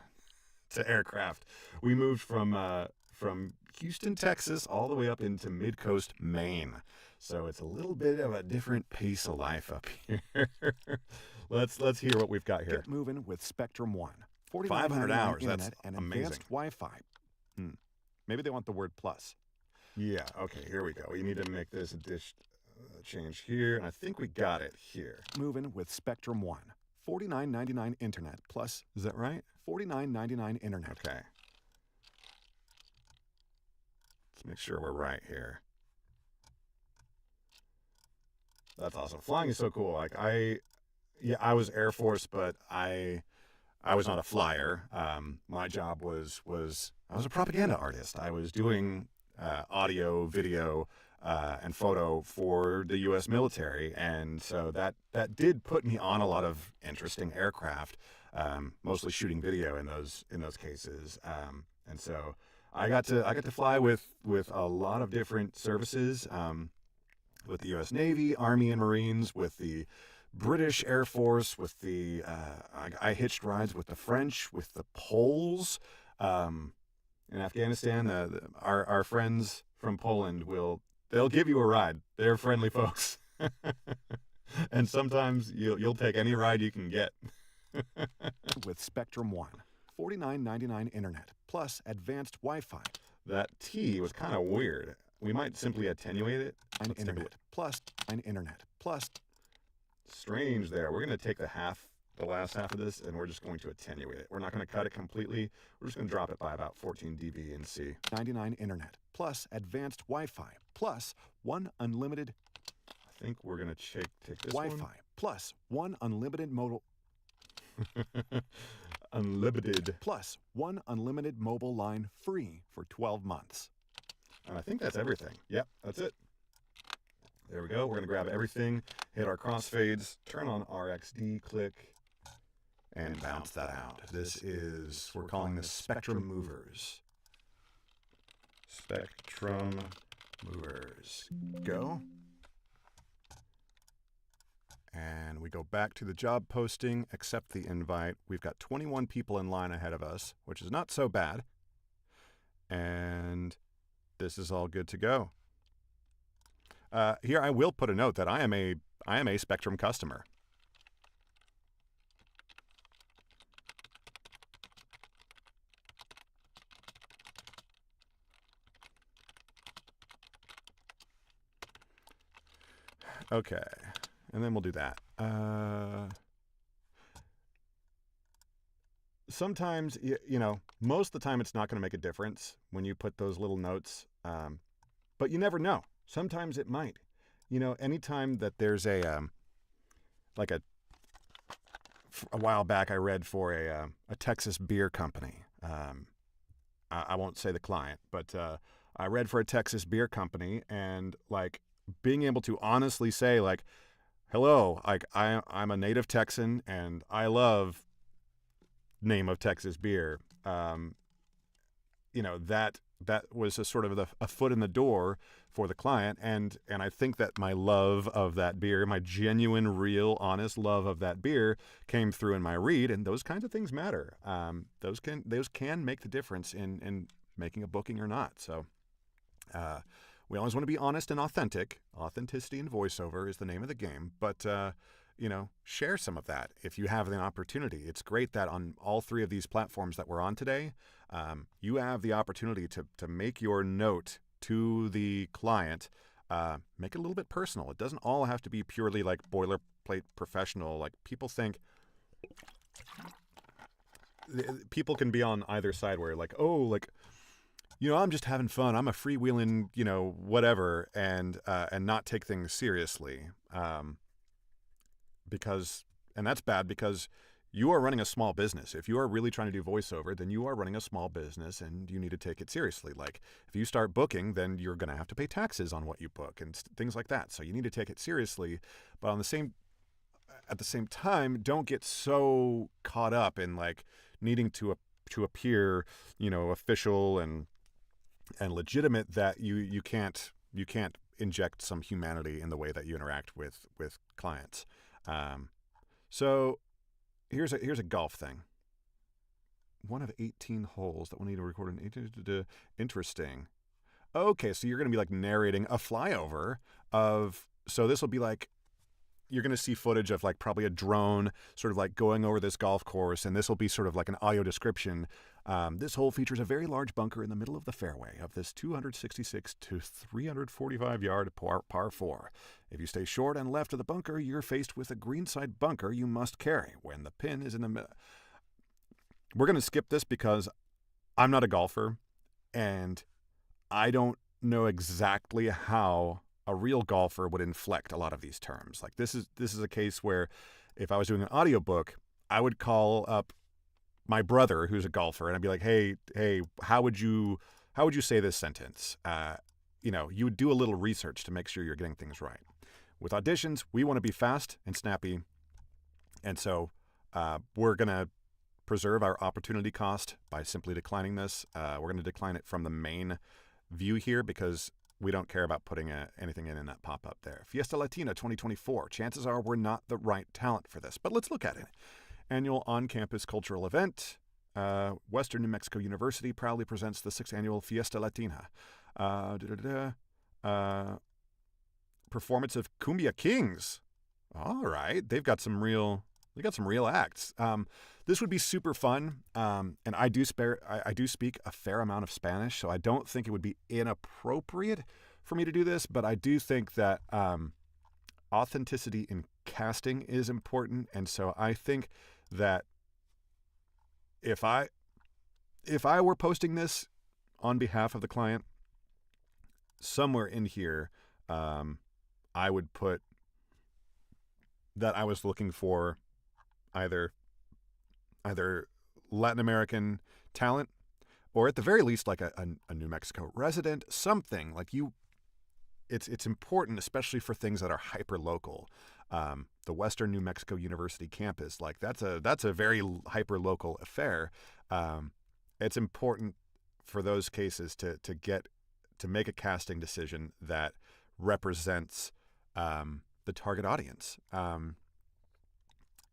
aircraft. We moved from Houston, Texas, all the way up into Mid-Coast, Maine. So it's a little bit of a different pace of life up here. Let's hear what we've got here. Get moving with Spectrum One. 500 hours. Internet That's and amazing. advanced Wi-Fi. Maybe they want the word plus. Yeah. Okay. Here we go. We need to make this change here, and I think we got it here. Moving with Spectrum One. $49.99 internet plus. Is that right? $49.99 internet. Okay. Let's make sure we're right here. That's awesome. Flying is so cool. Like I was Air Force, but I was not a flyer. My job was I was a propaganda artist. I was doing audio, video, and photo for the U.S. military, and so that did put me on a lot of interesting aircraft, mostly shooting video in those cases. And so I got to fly with a lot of different services. With the U.S. Navy, Army, and Marines, with the British Air Force, with the I hitched rides with the French, with the Poles, in Afghanistan. Our friends from Poland they'll give you a ride. They're friendly folks, and sometimes you'll take any ride you can get. With Spectrum One, $49.99 internet plus advanced Wi-Fi. That T was kind of weird. We might simply attenuate it. An internet plus an internet plus. Strange there. We're going to take the last half of this, and we're just going to attenuate it. We're not going to cut it completely. We're just going to drop it by about 14 dB and see. 99 internet plus advanced Wi-Fi plus one unlimited. I think we're going to take this Wi-Fi one. plus one unlimited mobile. Unlimited. Plus one unlimited mobile line free for 12 months. And I think that's everything. Yep, that's it. There we go. We're going to grab everything, hit our crossfades, turn on RxD, click, and bounce that out. We're calling this Spectrum Movers. Spectrum Movers. Go. And we go back to the job posting, accept the invite. We've got 21 people in line ahead of us, which is not so bad. And this is all good to go. Here I will put a note that I am a Spectrum customer. Okay, and then we'll do that. Sometimes, most of the time it's not going to make a difference when you put those little notes, but you never know. Sometimes it might. Anytime that there's a while back I read for a Texas beer company. I won't say the client, but I read for a Texas beer company, and being able to honestly say hello, I'm a native Texan and I love name of Texas beer. That was a sort of a foot in the door for the client, and I think that my love of that beer, my genuine, real, honest love of that beer, came through in my read, and those kinds of things matter. Those can make the difference in making a booking or not. So we always want to be honest and authentic. Authenticity and voiceover is the name of the game, but share some of that if you have the opportunity. It's great that on all three of these platforms that we're on today, you have the opportunity to make your note to the client, make it a little bit personal. It doesn't all have to be purely boilerplate professional. People think, people can be on either side where I'm just having fun. I'm a freewheeling, whatever, and not take things seriously. And that's bad because you are running a small business. If you are really trying to do voiceover, then you are running a small business and you need to take it seriously. Like if you start booking, then you're going to have to pay taxes on what you book and things like that. So you need to take it seriously, but at the same time, don't get so caught up in like needing to appear, official and legitimate that you can't inject some humanity in the way that you interact with clients. So here's a golf thing. One of 18 holes that we'll need to record an interesting. Okay, so you're going to be like narrating a flyover of. So this will be like you're going to see footage of like probably a drone sort of like going over this golf course, and this will be sort of like an audio description. This hole features a very large bunker in the middle of the fairway of this 266 to 345 yard par 4. If you stay short and left of the bunker, you're faced with a greenside bunker you must carry when the pin is in the middle. We're going to skip this because I'm not a golfer, and I don't know exactly how a real golfer would inflect a lot of these terms. Like this is a case where if I was doing an audiobook, I would call up my brother who's a golfer and I'd be like, hey, how would you say this sentence? You would do a little research to make sure you're getting things right. With auditions, we want to be fast and snappy. And so we're going to preserve our opportunity cost by simply declining this. We're going to decline it from the main view here because we don't care about putting anything in that pop-up there. Fiesta Latina 2024. Chances are we're not the right talent for this, but let's look at it. Annual on-campus cultural event. Western New Mexico University proudly presents the 6th annual Fiesta Latina. Performance of Cumbia Kings. All right, they've got some real acts. This would be super fun, and I do speak a fair amount of Spanish, so I don't think it would be inappropriate for me to do this, but I do think that authenticity in casting is important, and so I think that if I were posting this on behalf of the client, somewhere in here, I would put that I was looking for either Latin American talent, or at the very least, like a New Mexico resident, something like you. It's important, especially for things that are hyper local. The Western New Mexico University campus, like that's a very hyper local affair. It's important for those cases to make a casting decision that represents the target audience.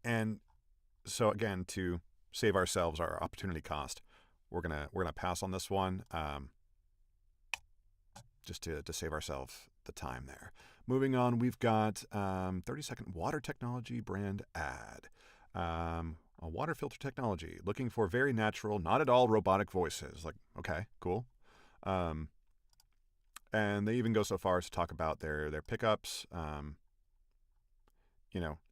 And so again, to save ourselves our opportunity cost, we're gonna pass on this one, just to save ourselves the time there. Moving on, we've got 30-second water technology brand ad. A water filter technology, looking for very natural, not at all robotic voices. Like, okay, cool. And they even go so far as to talk about their pickups. A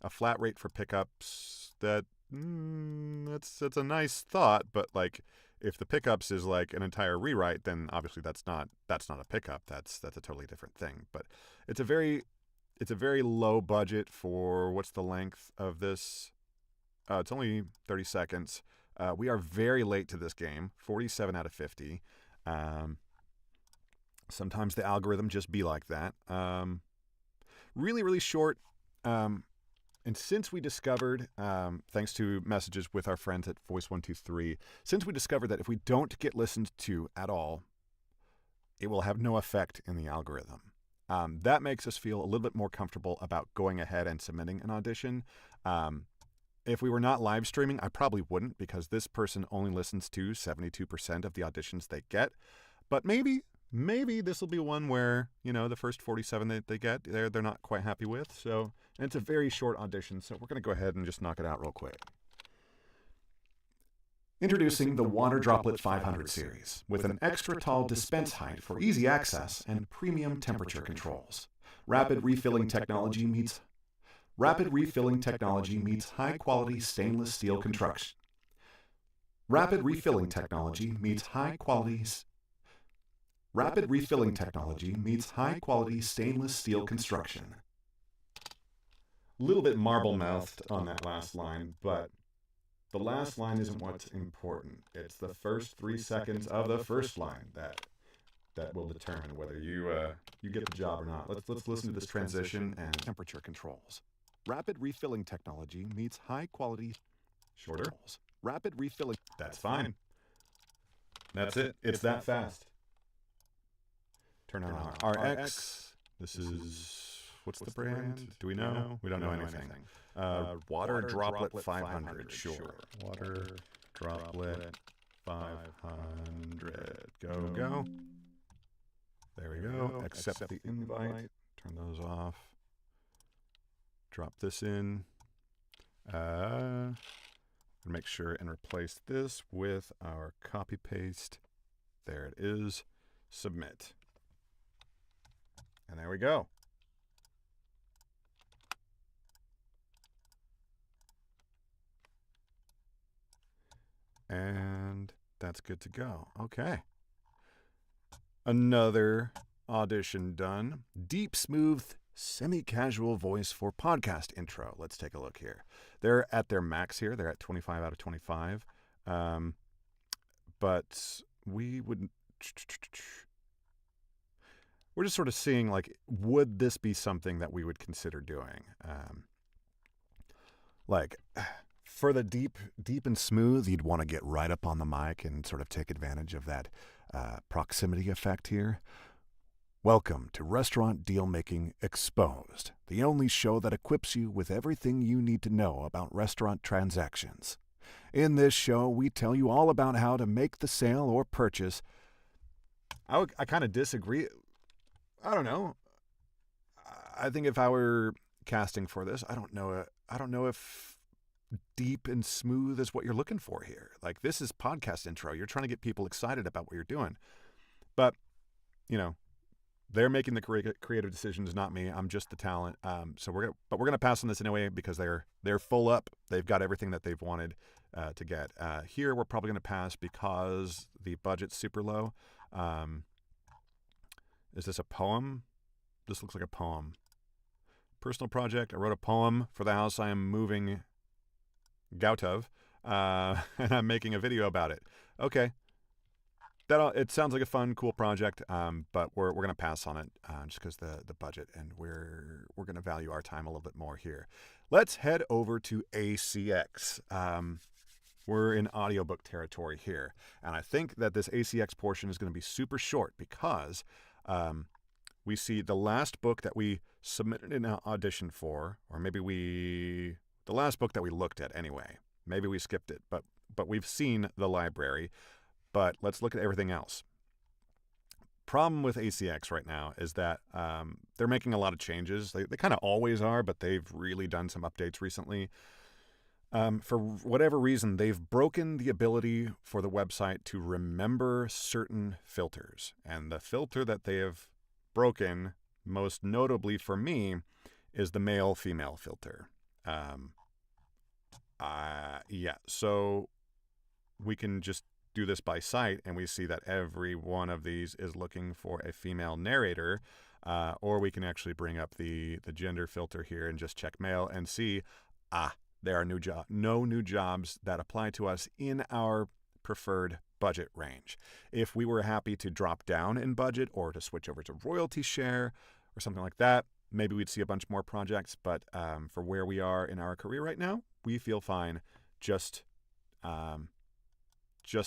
flat rate for pickups. That's a nice thought, but like if the pickups is like an entire rewrite, then obviously that's not a pickup. That's a totally different thing. But it's a very low budget for what's the length of this? It's only 30 seconds. We are very late to this game. 47 out of 50. Sometimes the algorithm just be like that. Really, really short. And since we discovered, thanks to messages with our friends at Voice123, since we discovered that if we don't get listened to at all, it will have no effect in the algorithm. That makes us feel a little bit more comfortable about going ahead and submitting an audition. If we were not live streaming, I probably wouldn't, because this person only listens to 72% of the auditions they get. But maybe this will be one where, the first 47 that they get, they're not quite happy with. So, and it's a very short audition, so we're going to go ahead and just knock it out real quick. Introducing the Water Droplet 500 series with an extra tall dispense height for easy access and premium temperature controls. Rapid refilling technology meets high quality stainless steel construction. Rapid refilling technology meets high quality stainless steel construction. A little bit marble-mouthed on that last line, but the last line isn't what's important. It's the first 3 seconds of the first line that will determine whether you get the job or not. Let's listen to this transition and Temperature controls. Rapid refilling technology meets high quality shorter. controls. Rapid refilling. That's fine. That's it. It's that fast. Turn on our RX. This is, what's the brand? Do we know? We don't know anything. Water Droplet 500. Sure. Water Droplet 500. Go. There we go. Accept the invite. Turn those off. Drop this in. Make sure and replace this with our copy paste. There it is. Submit. And there we go. And that's good to go. Okay. Another audition done. Deep, smooth, semi-casual voice for podcast intro. Let's take a look here. They're at their max here. They're at 25 out of 25. But we would... We're just sort of seeing, like, would this be something that we would consider doing? For the deep and smooth, you'd want to get right up on the mic and sort of take advantage of that proximity effect here. Welcome to Restaurant Deal Making Exposed, the only show that equips you with everything you need to know about restaurant transactions. In this show, we tell you all about how to make the sale or purchase. I kind of disagree. I don't know. I think if I were casting for this, I don't know if deep and smooth is what you're looking for here. Like, this is podcast intro. You're trying to get people excited about what you're doing. But, they're making the creative decisions, not me. I'm just the talent. So we're gonna pass on this anyway because they're full up. They've got everything that they've wanted to get. Here we're probably gonna pass because the budget's super low. Is this a poem? This looks like a poem. Personal project. I wrote a poem for the house I am moving out of, and I'm making a video about it. Okay. It sounds like a fun, cool project, but we're going to pass on it just because the budget, and we're going to value our time a little bit more here. Let's head over to ACX. We're in audiobook territory here, and I think that this ACX portion is going to be super short because we see the last book that we submitted an audition for, or maybe the last book that we looked at anyway. Maybe we skipped it, but we've seen the library. But let's look at everything else. Problem with ACX right now is that they're making a lot of changes. They kind of always are, but they've really done some updates recently. For whatever reason, they've broken the ability for the website to remember certain filters. And the filter that they have broken, most notably for me, is the male-female filter. So we can just do this by sight, and we see that every one of these is looking for a female narrator, or we can actually bring up the gender filter here and just check male and see, there are no new jobs that apply to us in our preferred budget range. If we were happy to drop down in budget or to switch over to royalty share or something like that, maybe we'd see a bunch more projects, but for where we are in our career right now, we feel fine just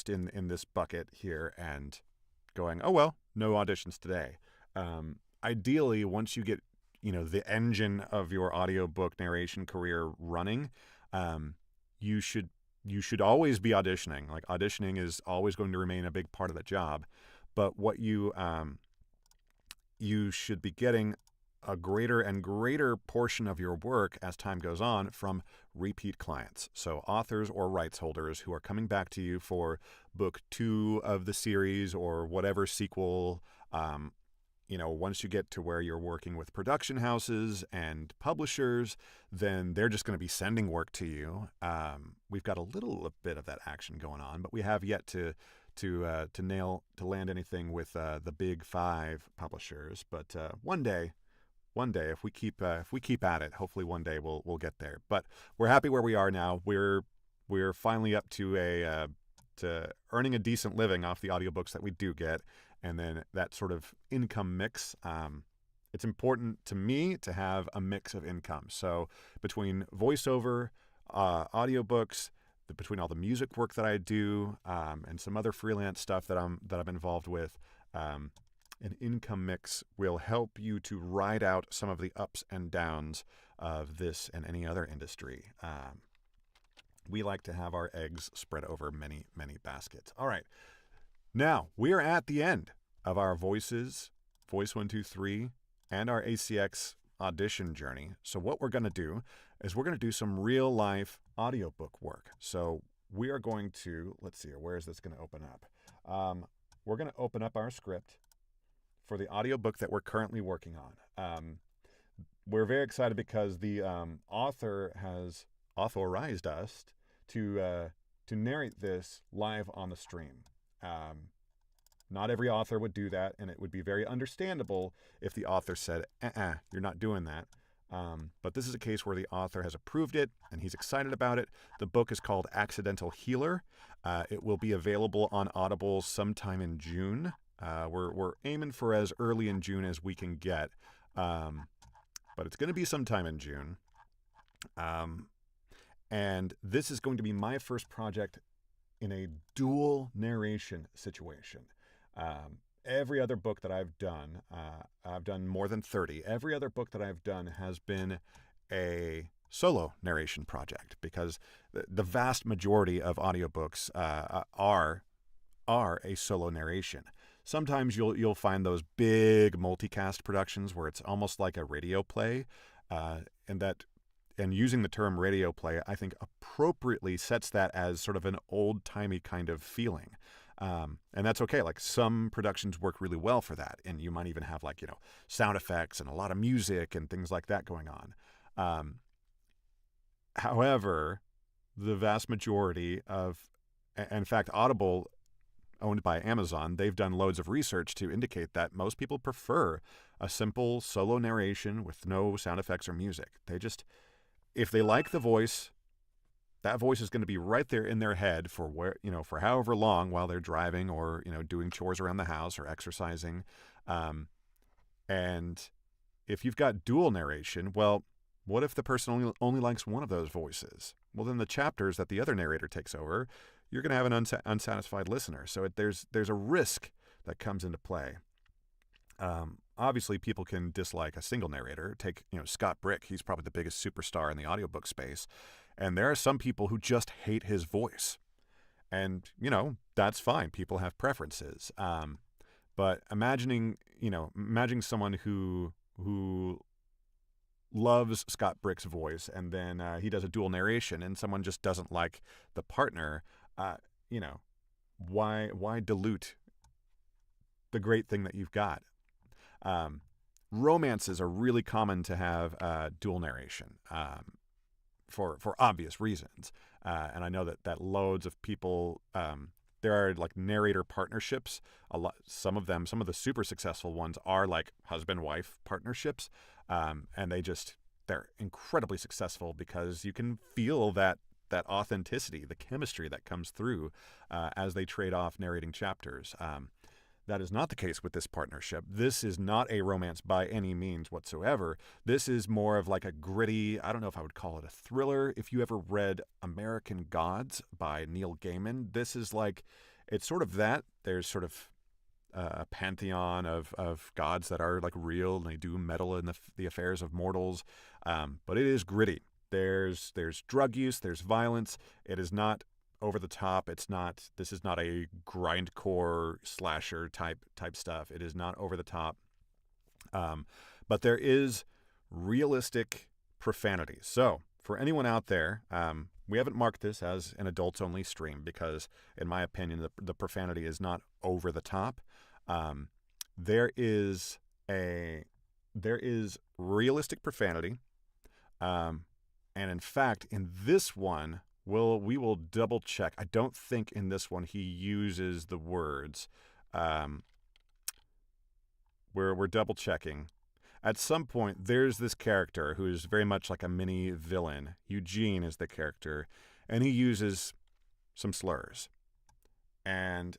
in this bucket here and going, oh, well, no auditions today. Ideally, once you get, the engine of your audiobook narration career running, you should always be auditioning. Like, auditioning is always going to remain a big part of the job. But what you should be getting a greater and greater portion of your work as time goes on from repeat clients. So authors or rights holders who are coming back to you for book 2 of the series or whatever sequel. Once you get to where you're working with production houses and publishers, then they're just going to be sending work to you. We've got a little bit of that action going on, but we have yet to land anything with the big 5 publishers. But one day, if we keep at it, hopefully one day we'll get there. But we're happy where we are now. We're we're finally up to to earning a decent living off the audiobooks that we do get, and then that sort of income mix. It's important to me to have a mix of income. So between voiceover, audiobooks, between all the music work that I do, and some other freelance stuff that I'm involved with, an income mix will help you to ride out some of the ups and downs of this and any other industry. We like to have our eggs spread over many, many baskets. All right. Now, we are at the end of our Voices, Voice123, and our ACX audition journey. So what we're going to do is we're going to do some real-life audiobook work. So we are going to, let's see here, where is this going to open up? We're going to open up our script for the audiobook that we're currently working on. We're very excited because the author has authorized us to narrate this live on the stream. Not every author would do that, and it would be very understandable if the author said, you're not doing that. But this is a case where the author has approved it, and he's excited about it. The book is called Accidental Healer. It will be available on Audible sometime in June. We're aiming for as early in June as we can get, but it's going to be sometime in June. And this is going to be my first project in a dual narration situation. Every other book that I've done more than 30. Every other book that I've done has been a solo narration project, because the vast majority of audiobooks are a solo narration. Sometimes you'll find those big multicast productions where it's almost like a radio play, and using the term radio play, I think appropriately sets that as sort of an old-timey kind of feeling. And that's okay. Like, some productions work really well for that. And you might even have, like, sound effects and a lot of music and things like that going on. However, the vast majority in fact, Audible, owned by Amazon, they've done loads of research to indicate that most people prefer a simple solo narration with no sound effects or music. If they like the voice, that voice is going to be right there in their head for for however long, while they're driving or, doing chores around the house or exercising. And if you've got dual narration, well, what if the person only likes one of those voices? Well, then the chapters that the other narrator takes over, you're going to have an unsatisfied listener. So there's a risk that comes into play. Obviously, people can dislike a single narrator. Take, Scott Brick. He's probably the biggest superstar in the audiobook space. And there are some people who just hate his voice. And, that's fine. People have preferences. But imagining someone who loves Scott Brick's voice, and then he does a dual narration, and someone just doesn't like the partner, why dilute the great thing that you've got? Romances are really common to have dual narration for obvious reasons. And I know that loads of people, there are like narrator partnerships. Some of the super successful ones are like husband-wife partnerships. And they're incredibly successful because you can feel that authenticity, the chemistry that comes through as they trade off narrating chapters. That is not the case with this partnership. This is not a romance by any means whatsoever. This is more of like a gritty, I don't know if I would call it a thriller. If you ever read American Gods by Neil Gaiman, this is like, it's sort of that. There's sort of a pantheon of gods that are like real, and they do meddle in the affairs of mortals. But it is gritty. There's drug use, there's violence. It is not over the top. This is not a grindcore slasher type stuff. It is not over the top. But there is realistic profanity. So for anyone out there, we haven't marked this as an adults only stream because, in my opinion, the profanity is not over the top. There is realistic profanity. And in fact, in this one, we will double check. I don't think in this one he uses the words. We're double checking. At some point, there's this character who is very much like a mini villain. Eugene is the character, and he uses some slurs. And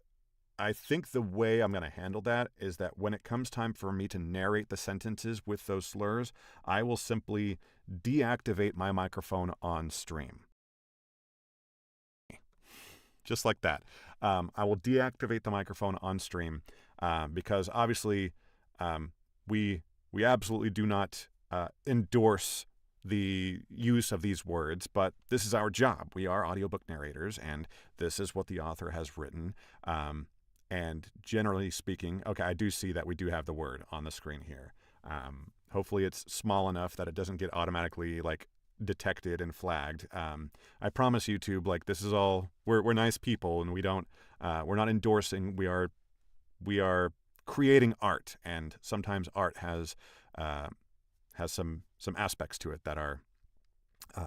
I think the way I'm going to handle that is that when it comes time for me to narrate the sentences with those slurs, I will simply deactivate my microphone on stream. Just like that. I will deactivate the microphone on stream because obviously we absolutely do not endorse the use of these words, but this is our job. We are audiobook narrators, and this is what the author has written. And generally speaking, okay, I do see that we do have the word on the screen here. Hopefully it's small enough that it doesn't get automatically like detected and flagged. I promise YouTube, like this is all, we're nice people, and we don't, we're not endorsing, we are creating art, and sometimes art has some aspects to it that are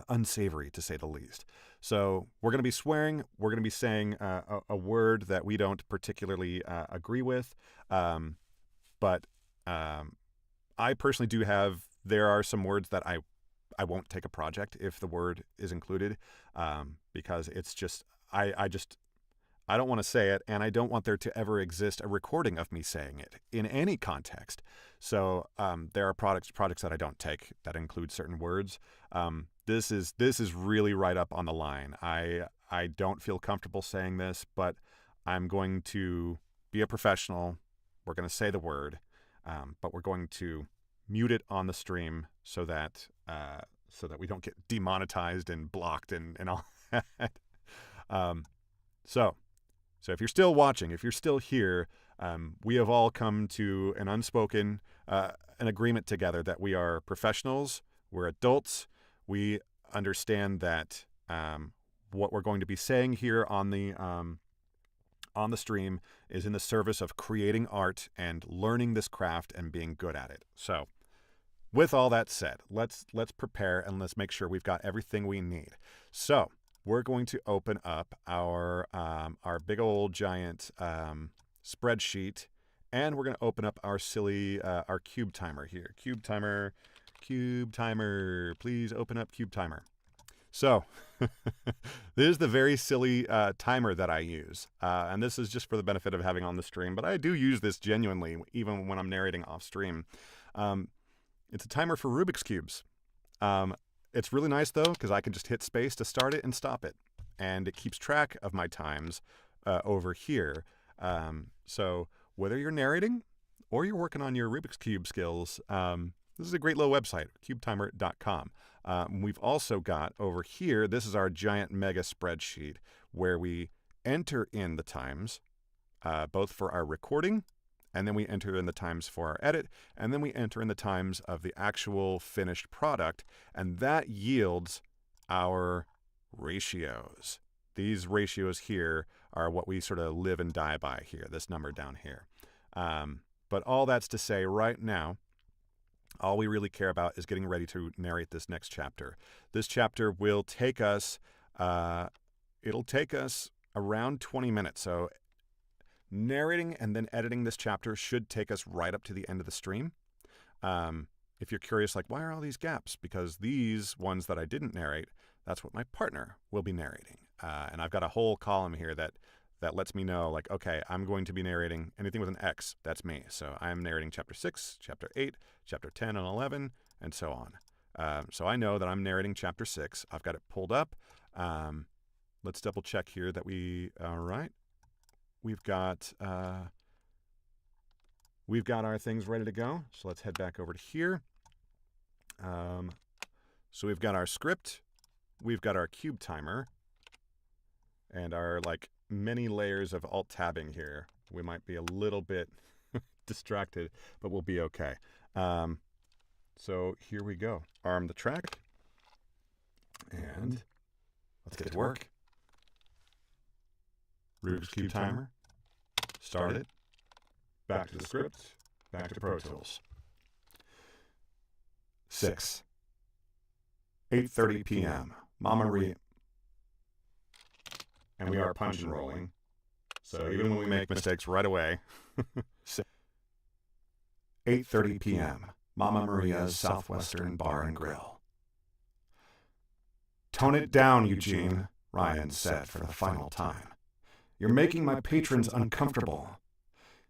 unsavory, to say the least. So we're going to be swearing. We're going to be saying a word that we don't particularly agree with. But I personally do have, there are some words that I won't take a project if the word is included, because it's just, I don't want to say it, and I don't want there to ever exist a recording of me saying it in any context. So there are projects that I don't take that include certain words. This is really right up on the line. I don't feel comfortable saying this, but I'm going to be a professional. We're going to say the word, but we're going to mute it on the stream so that we don't get demonetized and blocked and all that. So if you're still watching, if you're still here, we have all come to an unspoken an agreement together that we are professionals, we're adults, we understand that what we're going to be saying here on the stream is in the service of creating art and learning this craft and being good at it. So with all that said, let's prepare and let's make sure we've got everything we need. So we're going to open up our big old giant spreadsheet, and we're going to open up our silly our cube timer here. Cube timer, please open up cube timer. So this is the very silly timer that I use, and this is just for the benefit of having on the stream, but I do use this genuinely even when I'm narrating off stream. It's a timer for Rubik's Cubes. It's really nice, though, because I can just hit space to start it and stop it. And it keeps track of my times over here. So whether you're narrating or you're working on your Rubik's Cube skills, this is a great little website, cubetimer.com. We've also got over here, this is our giant mega spreadsheet where we enter in the times, both for our recording, and then we enter in the times for our edit, and then we enter in the times of the actual finished product, and that yields our ratios. These ratios here are what we sort of live and die by here, this number down here. But all that's to say right now, all we really care about is getting ready to narrate this next chapter. This chapter will take us, it'll take us around 20 minutes, so narrating and then editing this chapter should take us right up to the end of the stream. If you're curious, like, why are all these gaps? Because these ones that I didn't narrate, that's what my partner will be narrating. And I've got a whole column here that lets me know, like, okay, I'm going to be narrating anything with an X. That's me. So I'm narrating chapter 6, chapter 8, chapter 10 and 11, and so on. So I know that I'm narrating chapter 6. I've got it pulled up. Let's double check here that all right. We've got our things ready to go. So let's head back over to here. So we've got our script, we've got our cube timer, and our like many layers of alt tabbing here. We might be a little bit distracted, but we'll be okay. So here we go. Arm the track, and let's get to work. Rubik's Cube timer. Start it. Back to the script. Back to Pro Tools. 6. 8:30 p.m. Mama Maria. And we are punch and rolling. So even when we make mistakes right away. 8:30 p.m. Mama Maria's Southwestern Bar and Grill. Tone it down, Eugene. Ryan said for the final time. "You're making my patrons uncomfortable."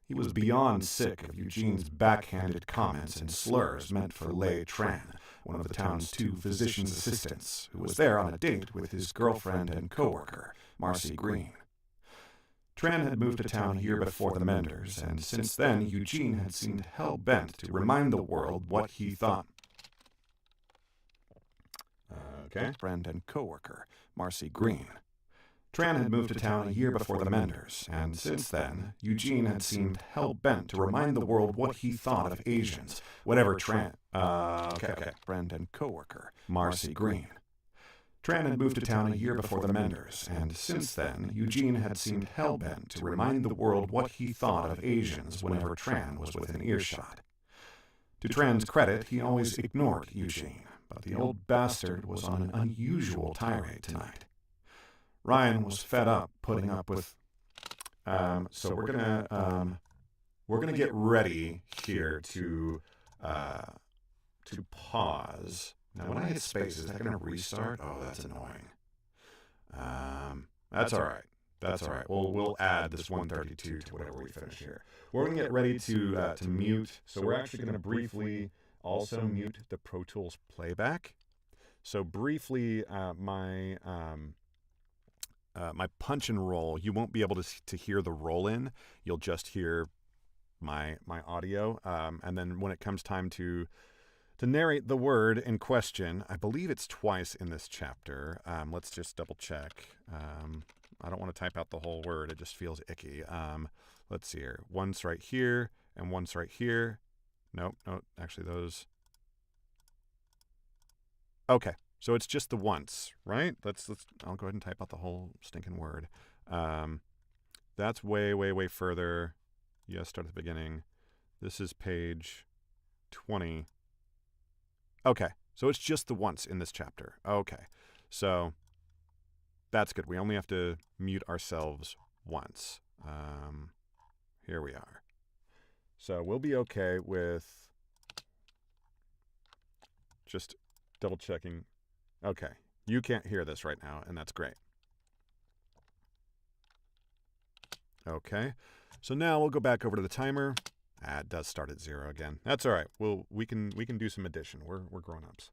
He was beyond sick of Eugene's backhanded comments and slurs meant for Lei Tran, one of the town's 2 physician's assistants, who was there on a date with his girlfriend and co-worker, Marcy Green. Tran had moved to town a year before the Menders, and since then Eugene had seemed hell-bent to remind the world what he thought. Friend and co-worker, Marcy Green. Tran had moved to town a year before the Menders, and since then, Eugene had seemed hell-bent to remind the world what he thought of Asians, whatever Tran... Friend and co-worker, Marcy Green. Tran had moved to town a year before the Menders, and since then, Eugene had seemed hell-bent to remind the world what he thought of Asians whenever Tran was within earshot. To Tran's credit, he always ignored Eugene, but the old bastard was on an unusual tirade tonight. Ryan was fed up putting up with... So we're gonna get ready here to pause. Now, when I hit space, is that gonna restart? Oh, that's annoying. That's all right. That's all right. We'll add this 132 to whatever we finish here. We're gonna get ready to mute. So we're actually gonna briefly also mute the Pro Tools playback. So briefly, my punch and roll, you won't be able to hear the roll in. You'll just hear my audio. And then when it comes time to narrate the word in question, I believe it's twice in this chapter. Let's just double check. I don't want to type out the whole word. It just feels icky. Let's see here. Once right here and once right here. Nope. Actually, those. Okay. So it's just the once, right? I'll go ahead and type out the whole stinking word. That's way further. Yes, start at the beginning. This is page 20. Okay, so it's just the once in this chapter. Okay, so that's good. We only have to mute ourselves once. Here we are. So we'll be okay with just double checking. Okay, you can't hear this right now, and that's great. Okay, so now we'll go back over to the timer. It does start at 0 again. That's all right. We can do some addition. We're grown-ups.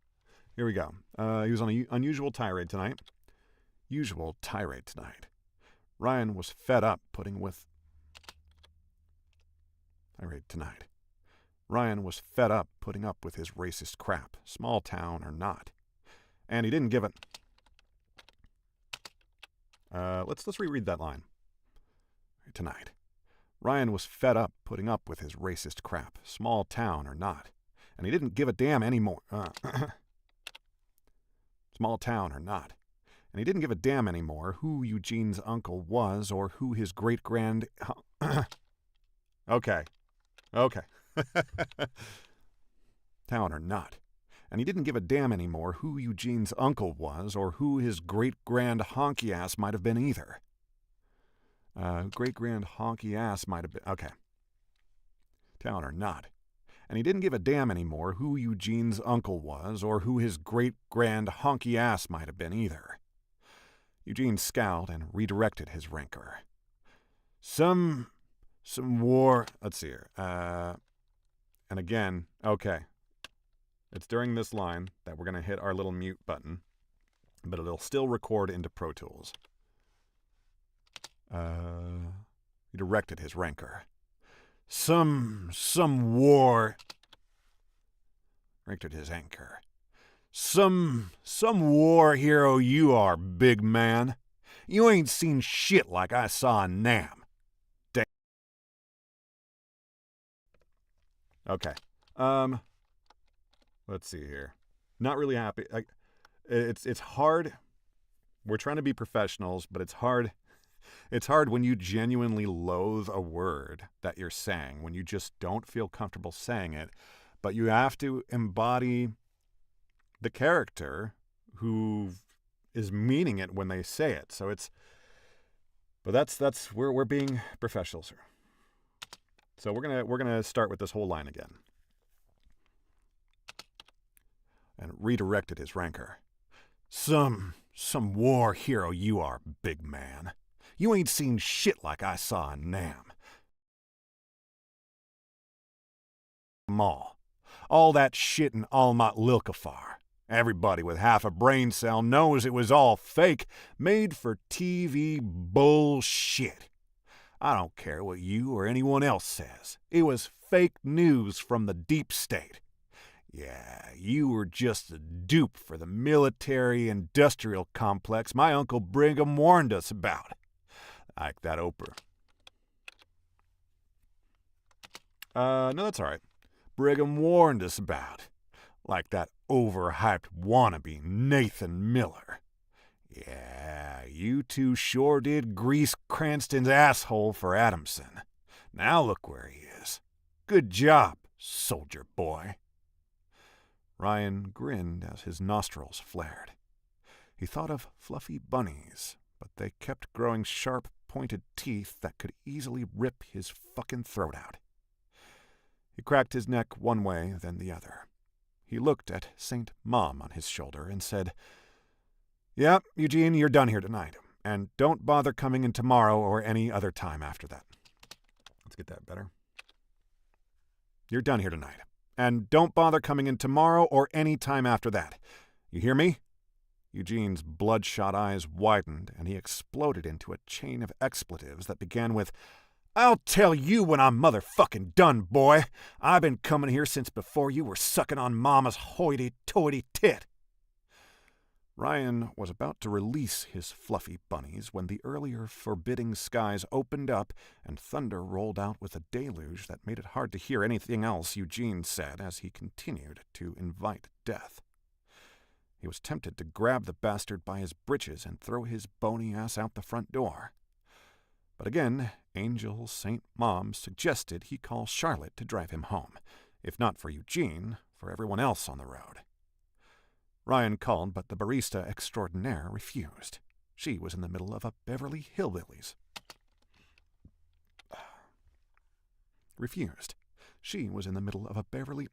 Here we go. He was on an unusual tirade tonight. Usual tirade tonight. Ryan was fed up putting with... Tirade tonight. Ryan was fed up putting up with his racist crap, small town or not. And he didn't give it... Let's reread that line. Tonight. Ryan was fed up putting up with his racist crap, small town or not. And he didn't give a damn anymore. Small town or not. And he didn't give a damn anymore who Eugene's uncle was or who his great-grand... Okay. Town or not. And he didn't give a damn anymore who Eugene's uncle was or who his great-grand honky-ass might have been either. Great-grand honky-ass might have been... Okay. Town or not. And he didn't give a damn anymore who Eugene's uncle was or who his great-grand honky-ass might have been either. Eugene scowled and redirected his rancor. Some war... Let's see here. And again, okay. It's during this line that we're going to hit our little mute button, but it'll still record into Pro Tools. He directed his rancor. Some war... Directed his anchor. Some war hero you are, big man. You ain't seen shit like I saw in Nam. Damn. Okay. Let's see here. Not really happy. It's hard. We're trying to be professionals, but it's hard. It's hard when you genuinely loathe a word that you're saying, when you just don't feel comfortable saying it, but you have to embody the character who is meaning it when they say it. So it's, but that's we're being professionals here. So we're gonna start with this whole line again. And redirected his rancor. Some Some war hero you are, big man. You ain't seen shit like I saw in Nam. All that shit in Almat Lilkafar. Everybody with half a brain cell knows it was all fake, made for TV bullshit. I don't care what you or anyone else says. It was fake news from the deep state. Yeah, you were just a dupe for the military-industrial complex my Uncle Brigham warned us about. Like that Oprah. No, that's all right. Brigham warned us about. Like that overhyped wannabe Nathan Miller. Yeah, you two sure did grease Cranston's asshole for Adamson. Now look where he is. Good job, soldier boy. Ryan grinned as his nostrils flared. He thought of fluffy bunnies, but they kept growing sharp, pointed teeth that could easily rip his fucking throat out. He cracked his neck one way, then the other. He looked at Saint Mom on his shoulder and said, "Yep, Eugene, you're done here tonight. And don't bother coming in tomorrow or any other time after that." Let's get that better. "You're done here tonight. And don't bother coming in tomorrow or any time after that. You hear me?" Eugene's bloodshot eyes widened, and he exploded into a chain of expletives that began with, "I'll tell you when I'm motherfucking done, boy. I've been coming here since before you were sucking on Mama's hoity-toity tit." Ryan was about to release his fluffy bunnies when the earlier forbidding skies opened up and thunder rolled out with a deluge that made it hard to hear anything else Eugene said as he continued to invite death. He was tempted to grab the bastard by his britches and throw his bony ass out the front door. But again, Angel St. Mom suggested he call Charlotte to drive him home, if not for Eugene, for everyone else on the road. Ryan called, but the barista extraordinaire refused. She was in the middle of a Beverly Hillbillies. Refused. She was in the middle of a Beverly...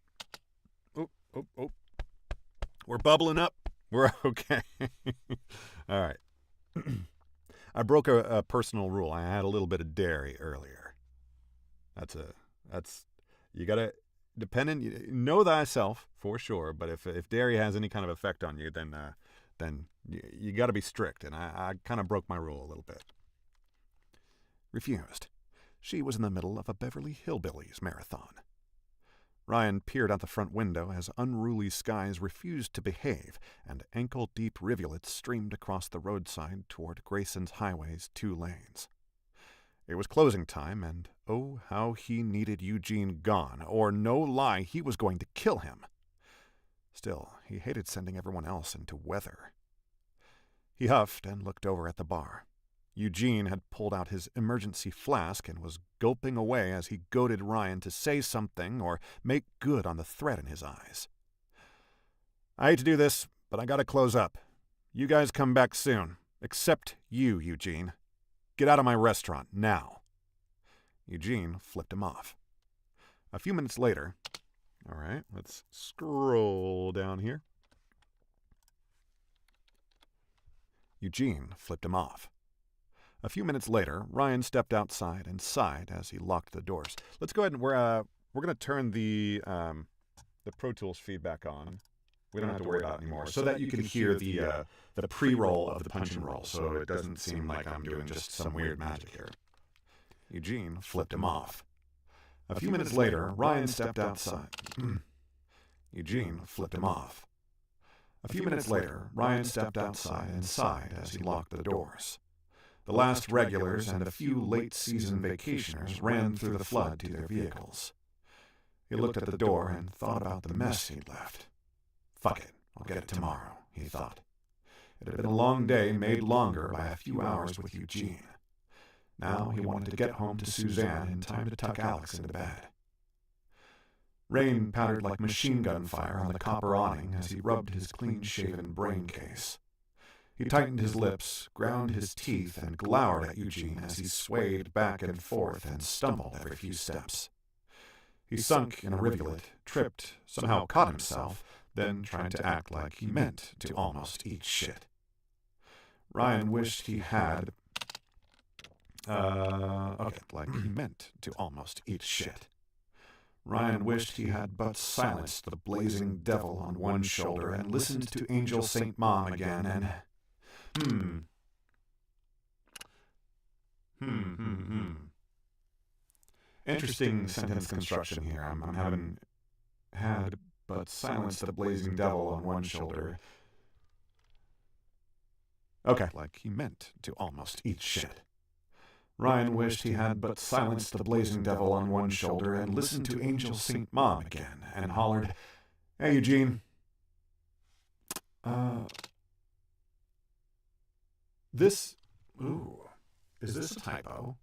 Oh. We're bubbling up. We're okay. All right. I broke a personal rule. I had a little bit of dairy earlier. You gotta, know thyself for sure. But if dairy has any kind of effect on you, then you gotta be strict. And I kind of broke my rule a little bit. Refused. She was in the middle of a Beverly Hillbillies marathon. Ryan peered out the front window as unruly skies refused to behave, and ankle-deep rivulets streamed across the roadside toward Grayson's highway's 2 lanes. It was closing time, and oh, how he needed Eugene gone, or no lie, he was going to kill him. Still, he hated sending everyone else into weather. He huffed and looked over at the bar. Eugene had pulled out his emergency flask and was gulping away as he goaded Ryan to say something or make good on the threat in his eyes. "I hate to do this, but I gotta close up. You guys come back soon. Except you, Eugene. Get out of my restaurant, now." Eugene flipped him off. A few minutes later... All right, let's scroll down here. Eugene flipped him off. A few minutes later, Ryan stepped outside and sighed as he locked the doors. Let's go ahead and we're going to turn the Pro Tools feedback on. We don't have to worry about it anymore, so that you can hear the pre-roll of the punch and roll, so it doesn't seem like I'm doing just some weird magic here. Eugene flipped him off. A few minutes later, Ryan stepped outside. Eugene flipped him off. A few minutes later, Ryan stepped outside and sighed as he locked the doors. The last regulars and a few late-season vacationers ran through the flood to their vehicles. He looked at the door and thought about the mess he'd left. Fuck it, I'll get it tomorrow, he thought. It had been a long day made longer by a few hours with Eugene. Now he wanted to get home to Suzanne in time to tuck Alex into bed. Rain pattered like machine gun fire on the copper awning as he rubbed his clean-shaven brain case. He tightened his lips, ground his teeth, and glowered at Eugene as he swayed back and forth and stumbled every few steps. He sunk in a rivulet, tripped, somehow caught himself, then tried to act like he meant to almost eat shit. Ryan wished he had. Okay, like he meant to almost eat shit. Ryan wished he had but silenced the blazing devil on one shoulder and listened to Angel St. Mom again and... Interesting sentence construction here. I'm having had but silenced the blazing devil on one shoulder. Okay, like he meant to almost eat shit. Ryan wished he had but silenced the blazing devil on one shoulder and listened to Angel St. Mom again and hollered, "Hey, Eugene. This... Ooh, is this a typo?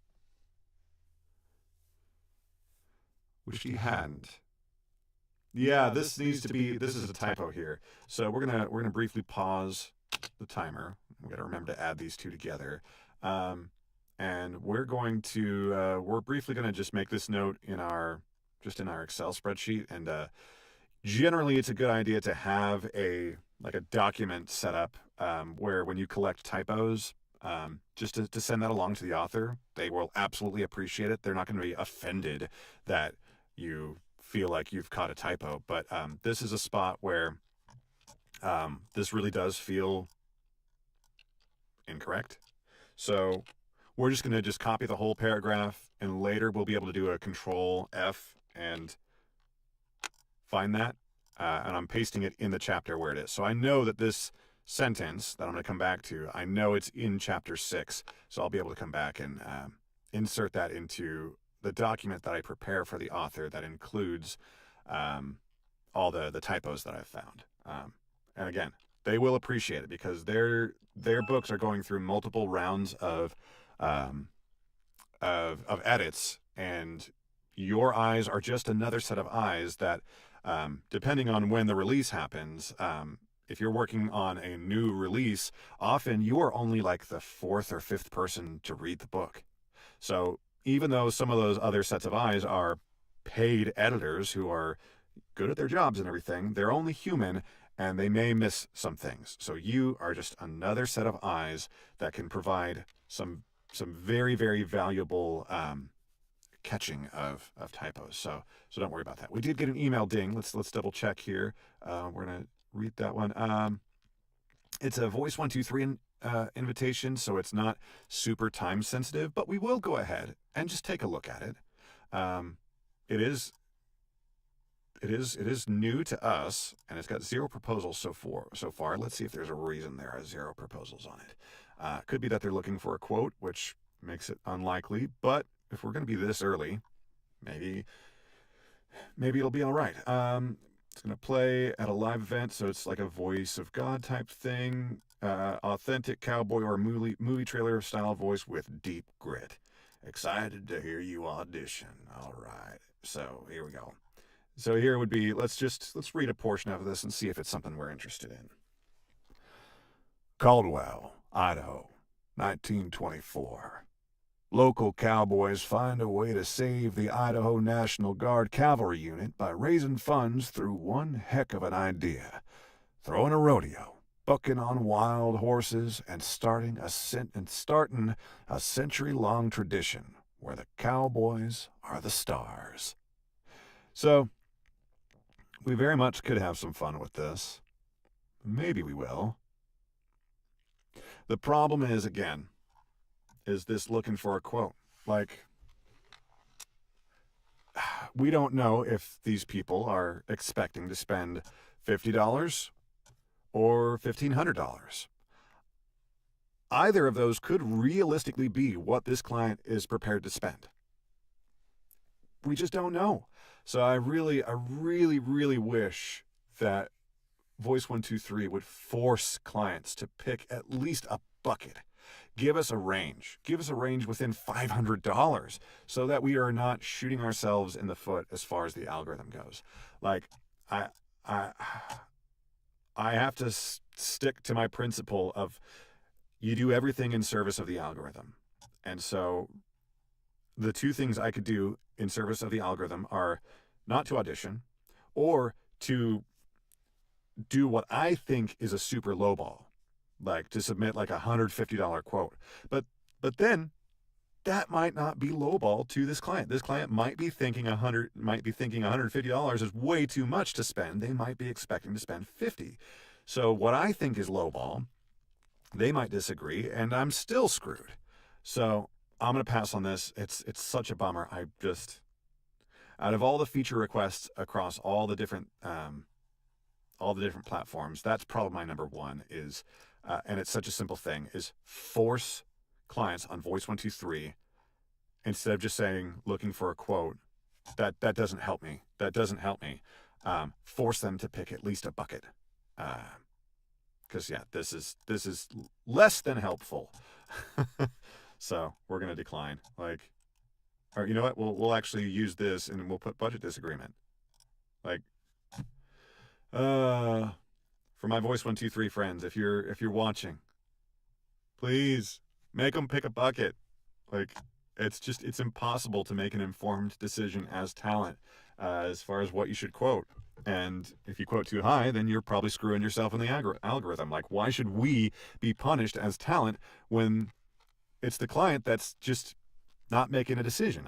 Wish he hadn't. Yeah, this needs to be... This is a typo here. So we're gonna briefly pause the timer. We gotta remember to add these two together. And we're going to, we're briefly going to just make this note in our Excel spreadsheet. And generally, it's a good idea to have a document set up where when you collect typos, just to send that along to the author. They will absolutely appreciate it. They're not going to be offended that you feel like you've caught a typo. But this is a spot where this really does feel incorrect. So we're just going to copy the whole paragraph, and later we'll be able to do a Control F and find that. And I'm pasting it in the chapter where it is. So I know that this sentence that I'm going to come back to, I know it's in chapter 6. So I'll be able to come back and insert that into the document that I prepare for the author that includes all the typos that I've found. And again, they will appreciate it because their books are going through multiple rounds of edits, and your eyes are just another set of eyes that, depending on when the release happens, if you're working on a new release, often you are only like the 4th or 5th person to read the book. So even though some of those other sets of eyes are paid editors who are good at their jobs and everything, they're only human, and they may miss some things. So you are just another set of eyes that can provide some very, very valuable catching of typos. So don't worry about that. We did get an email ding. Let's double check here. We're gonna read that one. It's a Voice123 invitation, so it's not super time sensitive, but we will go ahead and just take a look at it. It is new to us, and it's got 0 proposals so far. Let's see if there's a reason there are 0 proposals on it. Could be that they're looking for a quote, which makes it unlikely, but if we're going to be this early, maybe it'll be all right. It's going to play at a live event, so it's like a voice of God type thing. Authentic cowboy or movie trailer style voice with deep grit. Excited to hear you audition. All right, so here we go. So here would be, let's read a portion of this and see if it's something we're interested in. Caldwell, Idaho, 1924. Local cowboys find a way to save the Idaho National Guard Cavalry Unit by raising funds through one heck of an idea. Throwing a rodeo, bucking on wild horses, and starting a century-long tradition where the cowboys are the stars. So, we very much could have some fun with this. Maybe we will. The problem is, again, is this looking for a quote? Like, we don't know if these people are expecting to spend $50 or $1,500. Either of those could realistically be what this client is prepared to spend. We just don't know. So I really wish that Voice123 would force clients to pick at least a bucket. Give us a range. Give us a range within $500 so that we are not shooting ourselves in the foot as far as the algorithm goes. Like, I have to stick to my principle of you do everything in service of the algorithm. And so the two things I could do in service of the algorithm are not to audition or to do what I think is a super low ball. like to submit like $150 quote. But then that might not be lowball to this client. This client might be thinking $150 is way too much to spend. They might be expecting to spend $50. So what I think is lowball, they might disagree, and I'm still screwed. So I'm gonna pass on this. It's such a bummer. Out of all the feature requests across all the different platforms, that's probably my number one. And it's such a simple thing, is force clients on Voice123, instead of just saying looking for a quote. That doesn't help me. Force them to pick at least a bucket. Because this is less than helpful. So we're gonna decline. Or you know what? We'll actually use this and we'll put budget disagreement. For my Voice123 friends, if you're watching, please make them pick a bucket. It's impossible to make an informed decision as talent as far as what you should quote. And if you quote too high, then you're probably screwing yourself in the algorithm. Why should we be punished as talent when it's the client that's just not making a decision?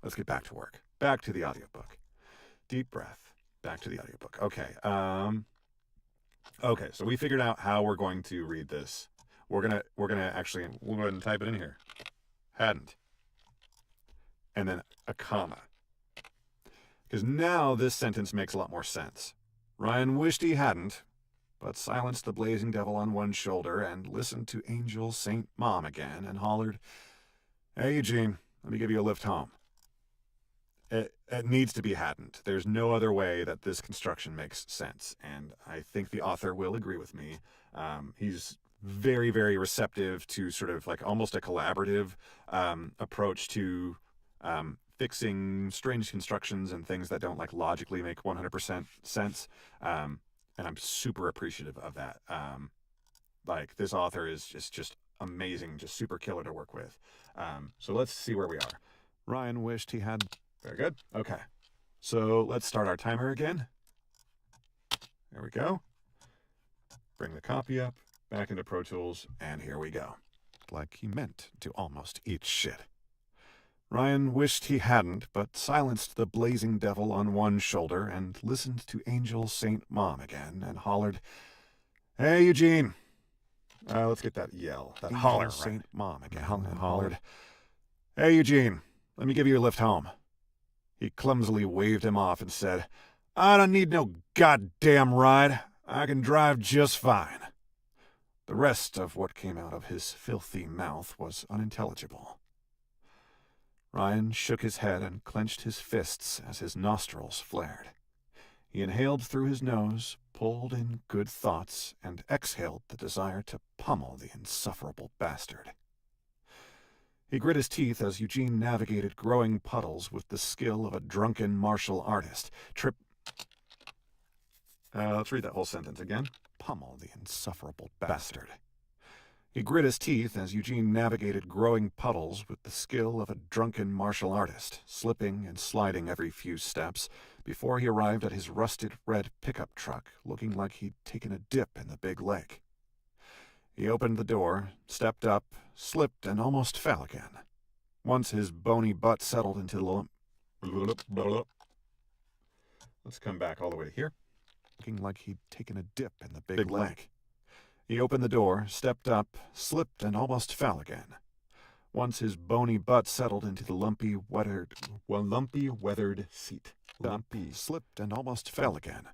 Let's get back to work. Back to the audiobook. Deep breath. Back to the audiobook. Okay. Okay. So we figured out how we're going to read this. We'll go ahead and type it in here. Hadn't. And then a comma. Because now this sentence makes a lot more sense. Ryan wished he hadn't, but silenced the blazing devil on one shoulder and listened to Angel St. Mom again and hollered, "Hey, Eugene, let me give you a lift home." It needs to be hadn't. There's no other way that this construction makes sense, and I think the author will agree with me. He's very, very receptive to sort of like almost a collaborative approach to fixing strange constructions and things that don't logically make 100% sense. And I'm super appreciative of that. This author is just amazing, just super killer to work with. So let's see where we are. Ryan wished he had... Very good. Okay. So let's start our timer again. There we go. Bring the copy up, back into Pro Tools, and here we go. Like he meant to almost eat shit. Ryan wished he hadn't, but silenced the blazing devil on one shoulder and listened to Angel St. Mom again and hollered, "Hey, Eugene." Let's get that yell, that Angel holler. St. Mom again And hollered, "Hey, Eugene, let me give you a lift home." He clumsily waved him off and said, "I don't need no goddamn ride. I can drive just fine." The rest of what came out of his filthy mouth was unintelligible. Ryan shook his head and clenched his fists as his nostrils flared. He inhaled through his nose, pulled in good thoughts, and exhaled the desire to pummel the insufferable bastard. He grit his teeth as Eugene navigated growing puddles with the skill of a drunken martial artist. Let's read that whole sentence again. Pummel the insufferable bastard. He grit his teeth as Eugene navigated growing puddles with the skill of a drunken martial artist, slipping and sliding every few steps before he arrived at his rusted red pickup truck, looking like he'd taken a dip in the big lake. He opened the door, stepped up, slipped, and almost fell again. Once his bony butt settled into the... Let's come back all the way to here. Looking like he'd taken a dip in the big lake. He opened the door, stepped up, slipped, and almost fell again. Once his bony butt settled into the lumpy, weathered seat. Slipped and almost fell again.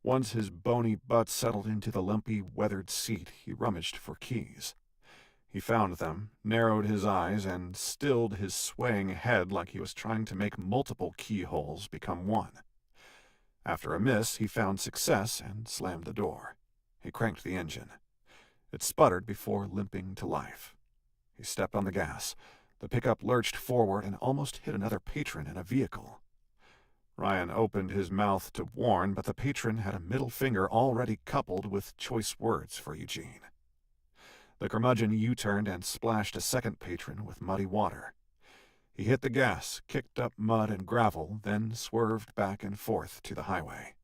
Once his bony butt settled into the lumpy, weathered seat, he rummaged for keys. He found them, narrowed his eyes, and stilled his swaying head like he was trying to make multiple keyholes become one. After a miss, he found success and slammed the door. He cranked the engine. It sputtered before limping to life. He stepped on the gas. The pickup lurched forward and almost hit another patron in a vehicle. Ryan opened his mouth to warn, but the patron had a middle finger already coupled with choice words for Eugene. The curmudgeon U-turned and splashed a second patron with muddy water. He hit the gas, kicked up mud and gravel, then swerved back and forth to the highway.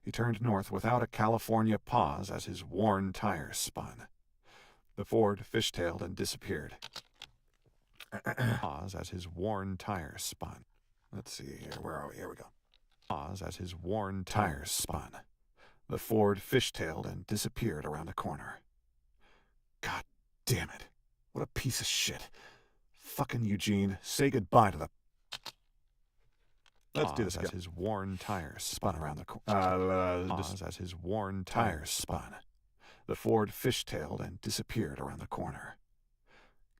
He turned north without a California pause as his worn tires spun. The Ford fishtailed and disappeared. Pause as his worn tires spun. Let's see here. Where are we? Here we go. Pause as his worn tires spun. The Ford fishtailed and disappeared around a corner. God damn it. What a piece of shit. Fucking Eugene, say goodbye to the... Let's do this as his worn tires spun around the corner. Pause as his worn tires spun. The Ford fishtailed and disappeared around the corner.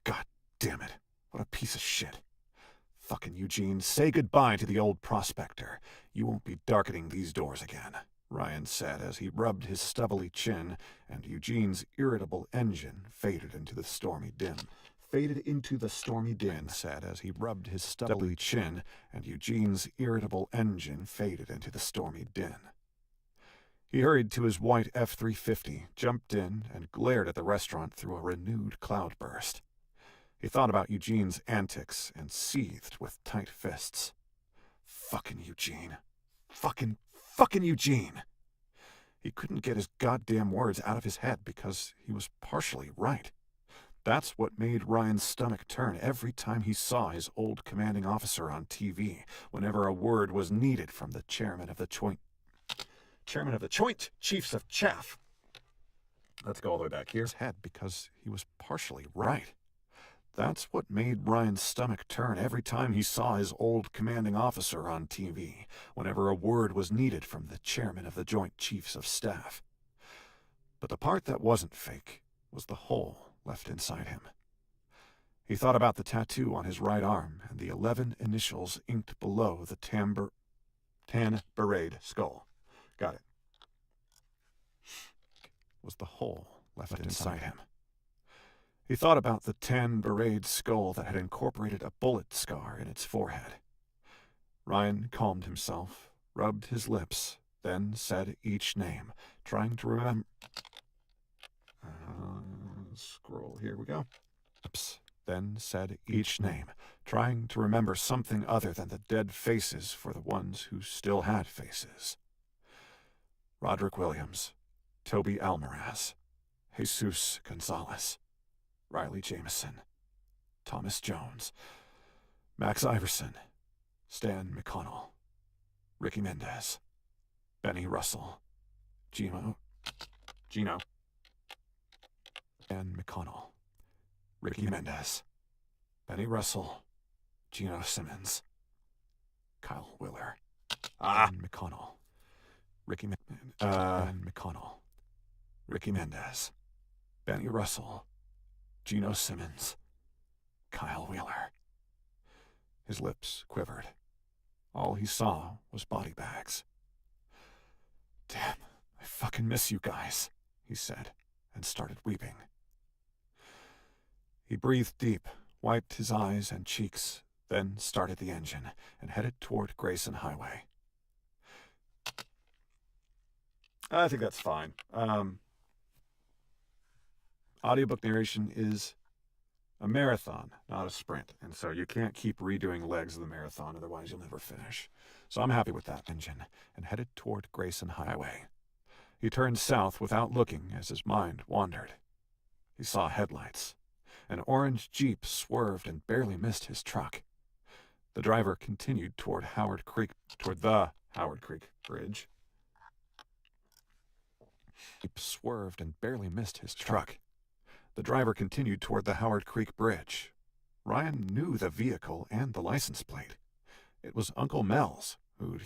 God damn it. What a piece of shit. Fucking Eugene, say goodbye to the old prospector. You won't be darkening these doors again, Ryan said as he rubbed his stubbly chin, and Eugene's irritable engine faded into the stormy dim. Said as he rubbed his stubbly chin, and Eugene's irritable engine faded into the stormy din. He hurried to his white F-350, jumped in, and glared at the restaurant through a renewed cloudburst. He thought about Eugene's antics and seethed with tight fists. Fucking Eugene. Fucking Eugene. He couldn't get his goddamn words out of his head because he was partially right. That's what made Ryan's stomach turn every time he saw his old commanding officer on TV, whenever a word was needed from the chairman of the Joint Chiefs of Chaff. Let's go all the way back here. His head because he was partially right. That's what made Ryan's stomach turn every time he saw his old commanding officer on TV, whenever a word was needed from the chairman of the Joint Chiefs of Staff. But the part that wasn't fake was the hole left inside him. He thought about the tattoo on his right arm and the 11 initials inked below the tan beret skull. Got it. Was the hole left inside him. He thought about the tan beret skull that had incorporated a bullet scar in its forehead. Ryan calmed himself, rubbed his lips, then said each name, trying to remember... Scroll, here we go. Then said each name, trying to remember something other than the dead faces for the ones who still had faces. Roderick Williams, Toby Almaraz, Jesus Gonzalez, Riley Jameson, Thomas Jones, Max Iverson, Stan McConnell, Ricky Mendez, Benny Russell, Gino, Stan McConnell, Ricky Mendez, Benny Russell, Geno Simmons, Kyle Wheeler, McConnell, McConnell, Ricky Mendez, Benny Russell, Geno Simmons, Kyle Wheeler. His lips quivered. All he saw was body bags. Damn, I fucking miss you guys, he said, and started weeping. He breathed deep, wiped his eyes and cheeks, then started the engine and headed toward Grayson Highway. I think that's fine. Audiobook narration is a marathon, not a sprint, and so you can't keep redoing legs of the marathon, otherwise you'll never finish. So I'm happy with that engine, and headed toward Grayson Highway. He turned south without looking as his mind wandered. He saw headlights. An orange Jeep swerved and barely missed his truck. The driver continued toward the Howard Creek Bridge. Jeep swerved and barely missed his truck. The driver continued toward the Howard Creek Bridge. Ryan knew the vehicle and the license plate. It was Uncle Mel's, who'd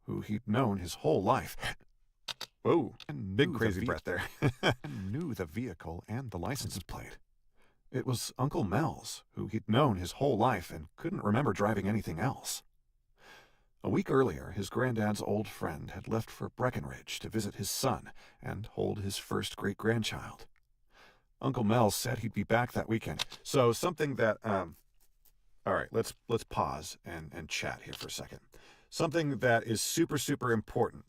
who he'd known his whole life. Whoa, big crazy breath there. Knew the vehicle and the license plate. It was Uncle Mel's, who he'd known his whole life and couldn't remember driving anything else. A week earlier, his granddad's old friend had left for Breckenridge to visit his son and hold his first great-grandchild. Uncle Mel said he'd be back that weekend. So something that, all right, let's pause and chat here for a second. Something that is super, super important.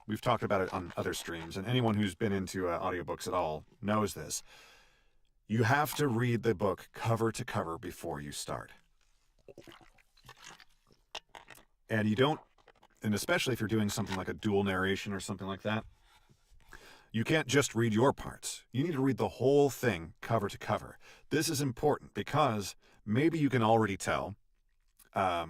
We've talked about it on other streams, and anyone who's been into audiobooks at all knows this. You have to read the book cover to cover before you start. And you don't, and especially if you're doing something like a dual narration or something like that, you can't just read your parts. You need to read the whole thing cover to cover. This is important because maybe you can already tell, because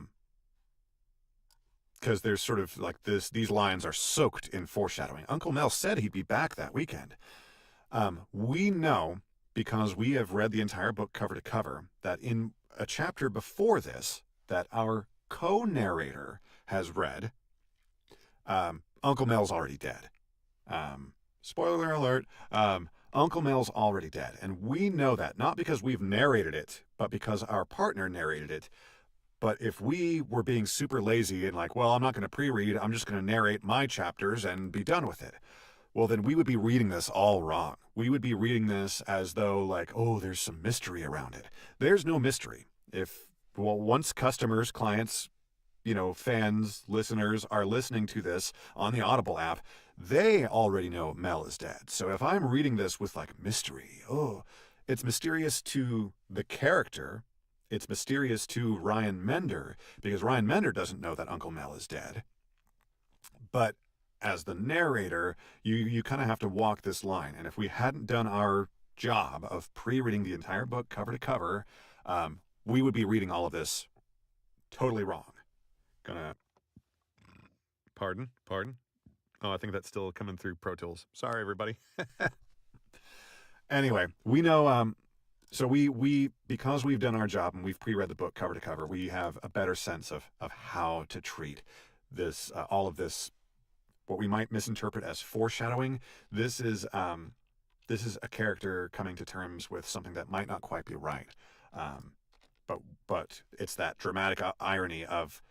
there's sort of like this, these lines are soaked in foreshadowing. Uncle Mel said he'd be back that weekend. We know, because we have read the entire book cover to cover, that in a chapter before this that our co-narrator has read, Uncle Mel's already dead. Spoiler alert, Uncle Mel's already dead. And we know that, not because we've narrated it, but because our partner narrated it. But if we were being super lazy and like, well, I'm not going to pre-read, I'm just going to narrate my chapters and be done with it, well, then we would be reading this all wrong. We would be reading this as though like, oh, there's some mystery around it. There's no mystery. Once customers, clients, fans, listeners are listening to this on the Audible app, they already know Mel is dead. So if I'm reading this with like mystery, it's mysterious to the character. It's mysterious to Ryan Mender because Ryan Mender doesn't know that Uncle Mel is dead. But as the narrator, you kind of have to walk this line. And if we hadn't done our job of pre-reading the entire book cover to cover, we would be reading all of this totally wrong. Pardon? Oh, I think that's still coming through Pro Tools. Sorry, everybody. Anyway, we know, so we because we've done our job and we've pre-read the book cover to cover, we have a better sense of how to treat this, all of this, what we might misinterpret as foreshadowing. This is a character coming to terms with something that might not quite be right. But it's that dramatic irony of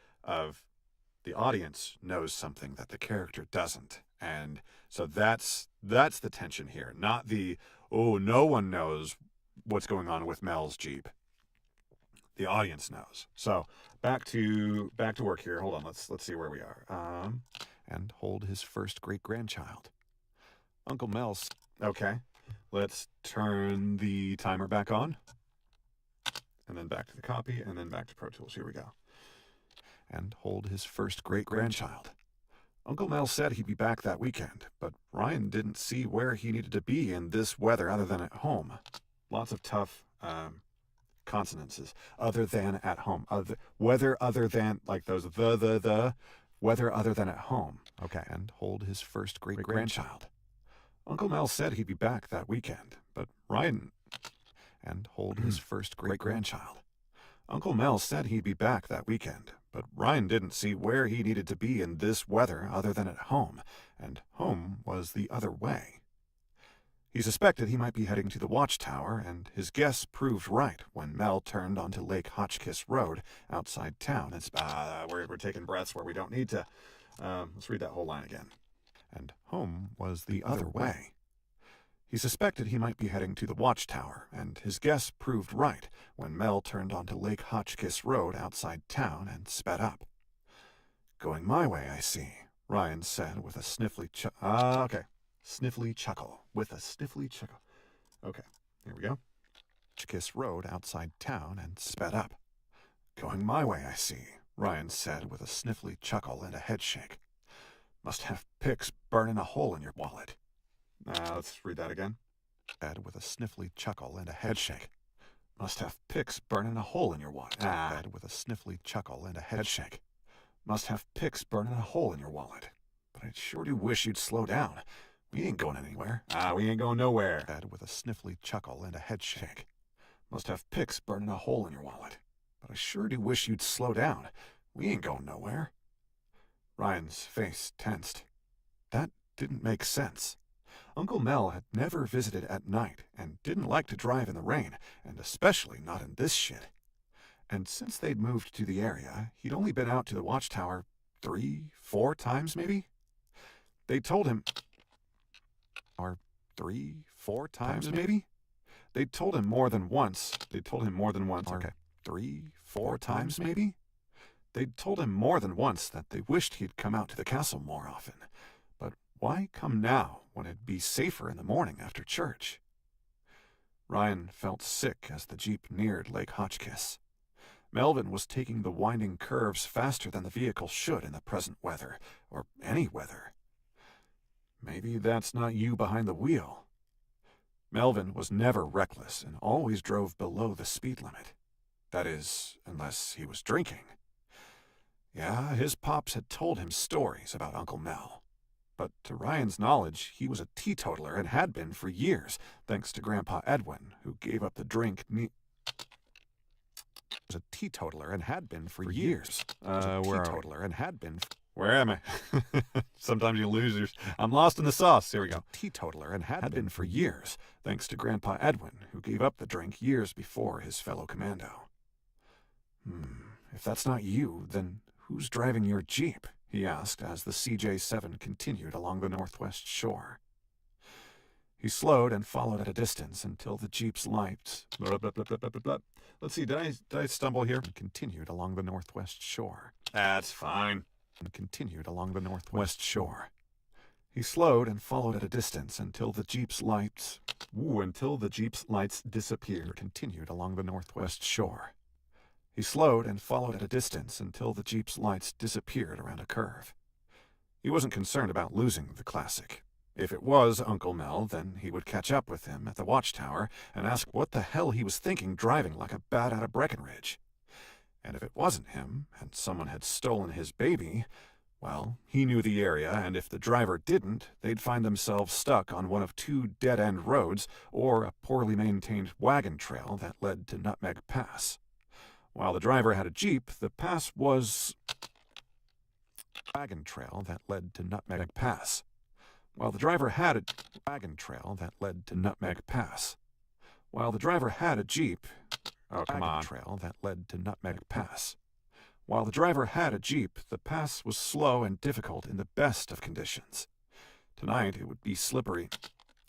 the audience knows something that the character doesn't. And so that's the tension here, not the, oh, no one knows what's going on with Mel's Jeep. The audience knows. So back to work here. Hold on, let's see where we are. And hold his first great-grandchild. Uncle Mel's... Okay, let's turn the timer back on. And then back to the copy, and then back to Pro Tools. Here we go. And hold his first great-grandchild. Uncle Mel said he'd be back that weekend, but Ryan didn't see where he needed to be in this weather other than at home. Lots of tough consonances. Other than at home. Weather other than, like those the. Weather other than at home. Okay, and hold his first great-grandchild. Uncle Mel said he'd be back that weekend, but Ryan... And hold his first great-grandchild. Uncle Mel said he'd be back that weekend, but Ryan didn't see where he needed to be in this weather other than at home, and home was the other way. He suspected he might be heading to the watchtower, and his guess proved right when Mel turned onto Lake Hotchkiss Road outside town. We're taking breaths where we don't need to. Let's read that whole line again. And home was the other way. He suspected he might be heading to the watchtower, and his guess proved right when Mel turned onto Lake Hotchkiss Road outside town and sped up. Going my way, I see, Ryan said with a sniffly sniffly chuckle. With a sniffly chuckle. Okay, here we go. Hotchkiss Road outside town and sped up. Going my way, I see, Ryan said with a sniffly chuckle and a headshake. Must have pics burning a hole in your wallet. Let's read that again. Ed with a sniffly chuckle and a headshake. Must have pics burning a hole in your wallet. Ed with a sniffly chuckle and a headshake. Must have pics burning a hole in your wallet. But I sure do wish you'd slow down. We ain't going anywhere. We ain't going nowhere. Ed with a sniffly chuckle and a headshake. Must have pics burning a hole in your wallet. But I sure do wish you'd slow down. We ain't going nowhere. Ryan's face tensed. That didn't make sense. Uncle Mel had never visited at night and didn't like to drive in the rain, and especially not in this shit. And since they'd moved to the area, he'd only been out to the watchtower 3-4 times maybe? They told him... Or 3-4 times maybe? They'd told him more than once. Okay. 3-4 times maybe? They'd told him more than once that they wished he'd come out to the castle more often. But why come now when it'd be safer in the morning after church? Ryan felt sick as the Jeep neared Lake Hotchkiss. Melvin was taking the winding curves faster than the vehicle should in the present weather, or any weather. Maybe that's not you behind the wheel. Melvin was never reckless and always drove below the speed limit. That is, unless he was drinking. Yeah, his pops had told him stories about Uncle Mel. But to Ryan's knowledge, he was a teetotaler and had been for years, thanks to Grandpa Edwin, who gave up the drink was a teetotaler and had been for years. Where am I? Sometimes you losers. I'm lost in the sauce. Here we go. Teetotaler and had been for years, thanks to Grandpa Edwin, who gave up the drink years before his fellow commando. If that's not you, then who's driving your Jeep? He asked as the CJ-7 continued along the northwest shore. He slowed and followed at a distance until the Jeep's lights... Let's see, did I stumble here? Continued along the northwest shore. That's fine. Continued along the northwest shore. He slowed and followed at a distance until the Jeep's lights... until the Jeep's lights disappeared. Continued along the northwest shore. He slowed and followed at a distance until the Jeep's lights disappeared around a curve. He wasn't concerned about losing the classic. If it was Uncle Mel, then he would catch up with him at the watchtower and ask what the hell he was thinking driving like a bat out of Breckenridge. And if it wasn't him, and someone had stolen his baby, well, he knew the area, and if the driver didn't, they'd find themselves stuck on one of two dead-end roads or a poorly maintained wagon trail that led to Nutmeg Pass. While the driver had a Jeep, the pass was... wagon trail that led to Nutmeg Pass. While the driver had a wagon trail that led to Nutmeg Pass. While the driver had a Jeep... Oh, come on. Trail that led to Nutmeg Pass. While the driver had a Jeep, the pass was slow and difficult in the best of conditions. Tonight it would be slippery.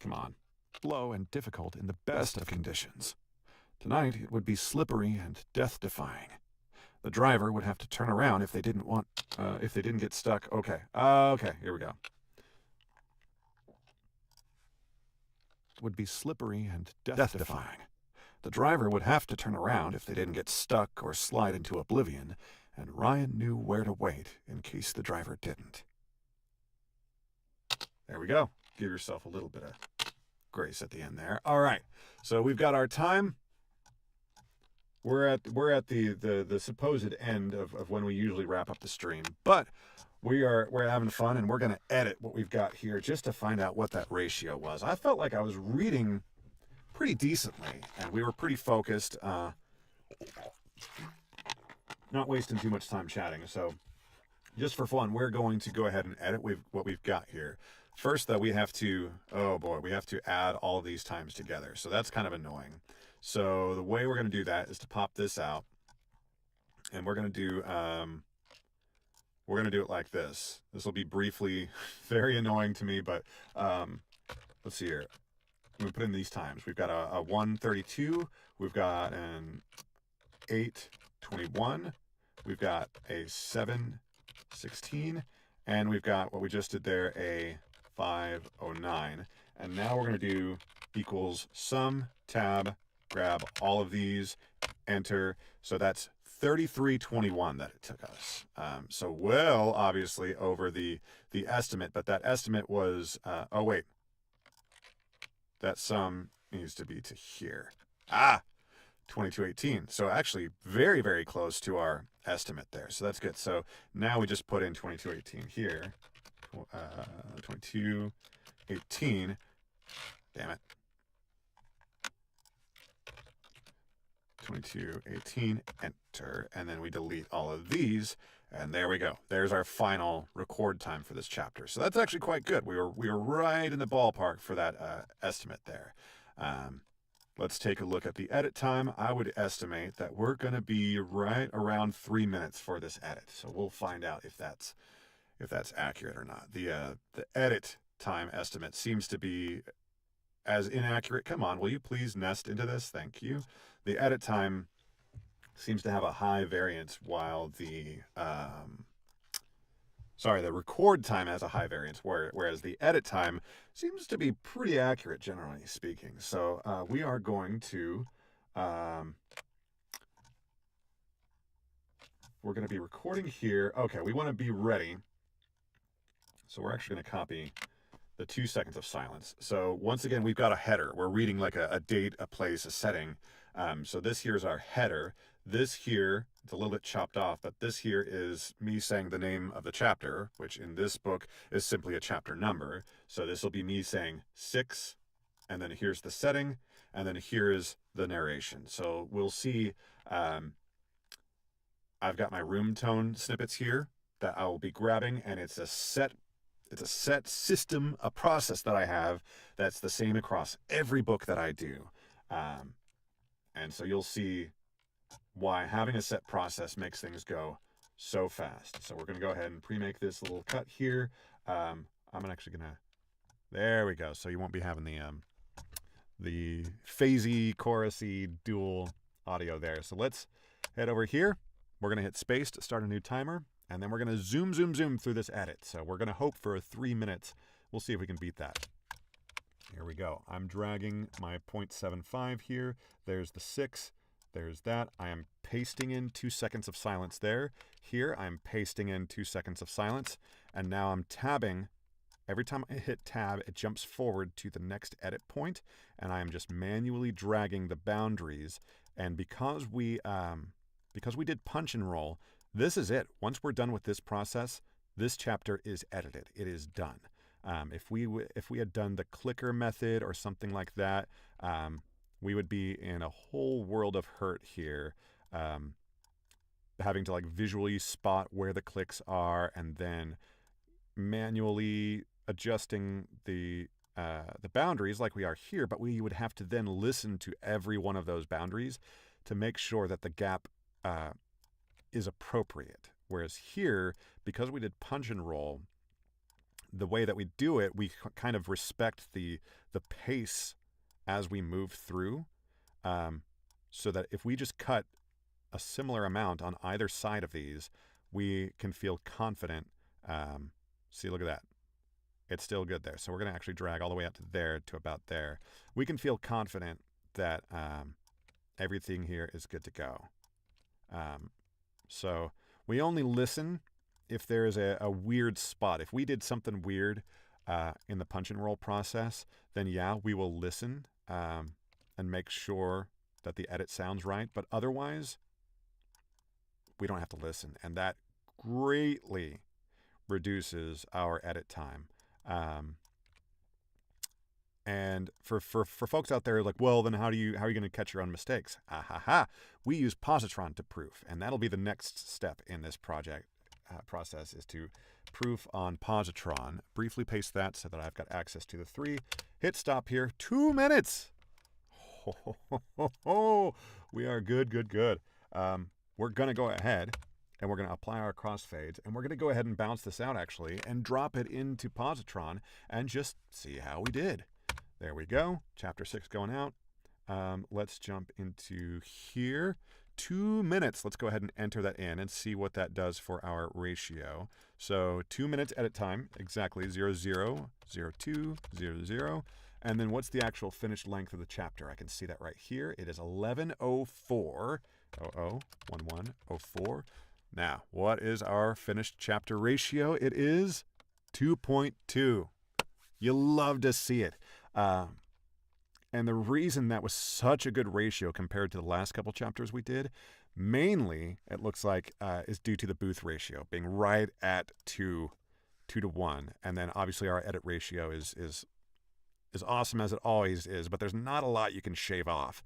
Come on. Slow and difficult in the best of conditions. Tonight it would be slippery and death-defying. The driver would have to turn around if they didn't get stuck. Okay, here we go. Would be slippery and death-defying. The driver would have to turn around if they didn't get stuck or slide into oblivion, and Ryan knew where to wait in case the driver didn't. There we go. Give yourself a little bit of grace at the end there. All right, so we've got our time. We're at the supposed end of when we usually wrap up the stream, but we're having fun, and we're going to edit what we've got here just to find out what that ratio was. I felt like I was reading pretty decently, and we were pretty focused, not wasting too much time chatting. So just for fun, we're going to go ahead and edit what we've got here. First, though, we have to add all of these times together. So that's kind of annoying. So the way we're going to do that is to pop this out, and we're going to do it like this. This will be briefly very annoying to me, but let's see here. We put in these times. We've got a 1:32. We've got an 8:21. We've got a 7:16, and we've got what we just did there, a 5:09. And now we're going to do equals sum, tab, grab all of these, enter. So that's 33:21 that it took us. So well, obviously over the estimate, but that estimate was, oh wait, that sum needs to be to here. 22:18. So actually very, very close to our estimate there. So that's good. So now we just put in 22:18 here. 22:18. Damn it. 22:18, enter, and then we delete all of these, and there we go. There's our final record time for this chapter. So that's actually quite good. We were right in the ballpark for that estimate there. Let's take a look at the edit time. I would estimate that we're going to be right around 3 minutes for this edit. So we'll find out if that's accurate or not. The edit time estimate seems to be as inaccurate. Come on, will you please nest into this? Thank you. The edit time seems to have a high variance, while the the record time has a high variance, whereas the edit time seems to be pretty accurate, generally speaking. So we are going to, we're going to be recording here. Okay, we want to be ready. So we're actually going to copy the 2 seconds of silence. So once again, we've got a header. We're reading like a date, a place, a setting. So this here is our header. This here, it's a little bit chopped off, but this here is me saying the name of the chapter, which in this book is simply a chapter number. So this will be me saying 6, and then here's the setting, and then here is the narration. So we'll see, I've got my room tone snippets here that I will be grabbing, and it's a set system, a process that I have that's the same across every book that I do. And so you'll see why having a set process makes things go so fast. So we're going to go ahead and pre-make this little cut here. I'm actually going to, there we go. So you won't be having the phasey, chorusy, dual audio there. So let's head over here. We're going to hit space to start a new timer. And then we're going to zoom through this edit. So we're going to hope for 3 minutes. We'll see if we can beat that. Here we go. I'm dragging my 0.75 here. There's the 6. There's that. I am pasting in 2 seconds of silence there. Here, I'm pasting in 2 seconds of silence. And now I'm tabbing. Every time I hit tab, it jumps forward to the next edit point. And I am just manually dragging the boundaries. And because we did punch and roll, this is it. Once we're done with this process, this chapter is edited. It is done. If we had done the clicker method or something like that, we would be in a whole world of hurt here, having to like visually spot where the clicks are and then manually adjusting the boundaries like we are here. But we would have to then listen to every one of those boundaries to make sure that the gap is appropriate. Whereas here, because we did punch and roll, the way that we do it, we kind of respect the pace as we move through, so that if we just cut a similar amount on either side of these, we can feel confident. See, look at that. It's still good there. So we're going to actually drag all the way up to there to about there. We can feel confident that everything here is good to go. So we only listen if there is a weird spot. If we did something weird in the punch and roll process, then yeah, we will listen and make sure that the edit sounds right. But otherwise, we don't have to listen. And that greatly reduces our edit time. And for folks out there like, well, then how are you going to catch your own mistakes? We use positron to proof, and that'll be the next step in this project process, is to proof on positron. Briefly paste that so that I've got access to the 3. Hit stop here. 2 minutes. We are good. We're going to go ahead and we're going to apply our crossfades, and we're going to go ahead and bounce this out actually and drop it into positron and just see how we did. There we go. Chapter 6 going out. Let's jump into here. 2 minutes. Let's go ahead and enter that in and see what that does for our ratio. So 2 minutes edit time, exactly 00, 02, 00. And then what's the actual finished length of the chapter? I can see that right here. It is 11:04. 11:04. Now, what is our finished chapter ratio? It is 2.2. You love to see it. And the reason that was such a good ratio compared to the last couple chapters we did, mainly, it looks like, is due to the booth ratio being right at 2 to 1. And then obviously our edit ratio is awesome as it always is, but there's not a lot you can shave off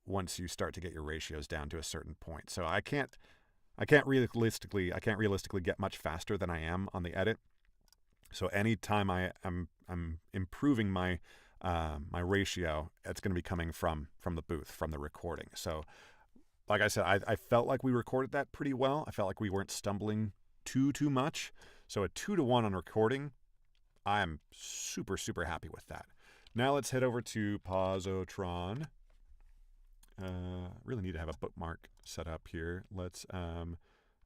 once you start to get your ratios down to a certain point. So I can't realistically get much faster than I am on the edit. So anytime I'm improving my my ratio, it's going to be coming from the booth, from the recording. So like I said, I felt like we recorded that pretty well. I felt like we weren't stumbling too much. So a 2 to 1 on recording, I'm super happy with that. Now let's head over to Positron. Really need to have a bookmark set up here. Let's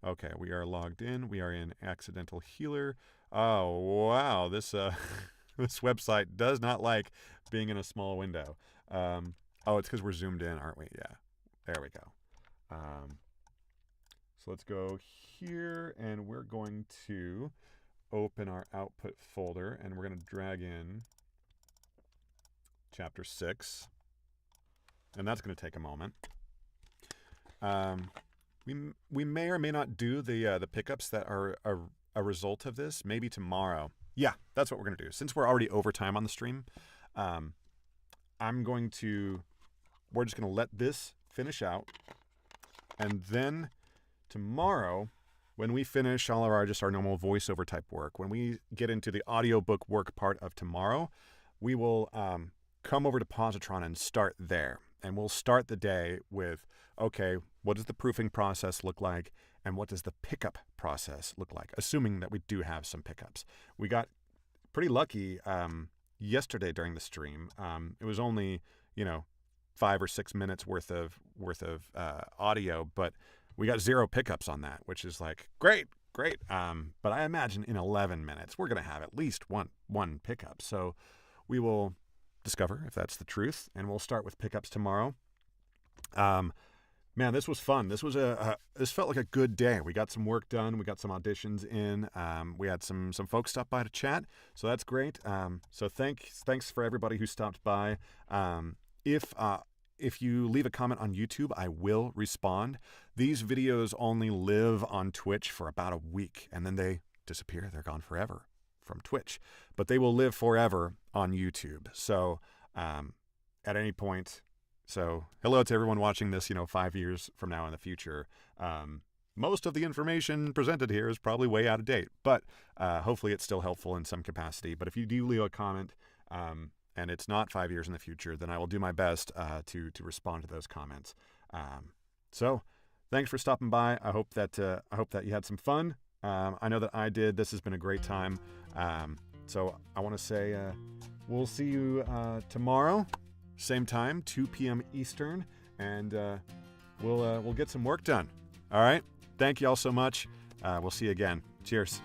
Okay, we are logged in. We are in Accidental Healer. Oh, wow. This this website does not like being in a small window. Oh, it's because we're zoomed in, aren't we? Yeah. There we go. So let's go here, and we're going to open our output folder, and we're going to drag in chapter 6. And that's going to take a moment. We may or may not do the pickups that are a result of this. Maybe tomorrow. Yeah, that's what we're going to do. Since we're already over time on the stream, we're just going to let this finish out. And then tomorrow, when we finish all of our normal voiceover type work, when we get into the audiobook work part of tomorrow, we will come over to Positron and start there. And we'll start the day with, okay, what does the proofing process look like? And what does the pickup process look like? Assuming that we do have some pickups. We got pretty lucky yesterday during the stream. It was only, 5 or 6 minutes worth of audio, but we got 0 pickups on that, which is like, great. But I imagine in 11 minutes, we're going to have at least one pickup. So we will discover if that's the truth, and we'll start with pickups tomorrow. Man, this was fun. This felt like a good day. We got some work done. We got some auditions in. We had some folks stop by to chat, so that's great. So thanks for everybody who stopped by. If you leave a comment on YouTube, I will respond. These videos only live on Twitch for about a week, and then they disappear. They're gone forever from Twitch, but they will live forever on YouTube. So at any point, so hello to everyone watching this, 5 years from now in the future. Most of the information presented here is probably way out of date, but hopefully it's still helpful in some capacity. But if you do leave a comment, and it's not 5 years in the future, then I will do my best to respond to those comments. So thanks for stopping by. I hope that you had some fun. I know that I did. This has been a great time. So I want to say we'll see you tomorrow, same time, 2 p.m. Eastern, and we'll get some work done. All right. Thank you all so much. We'll see you again. Cheers.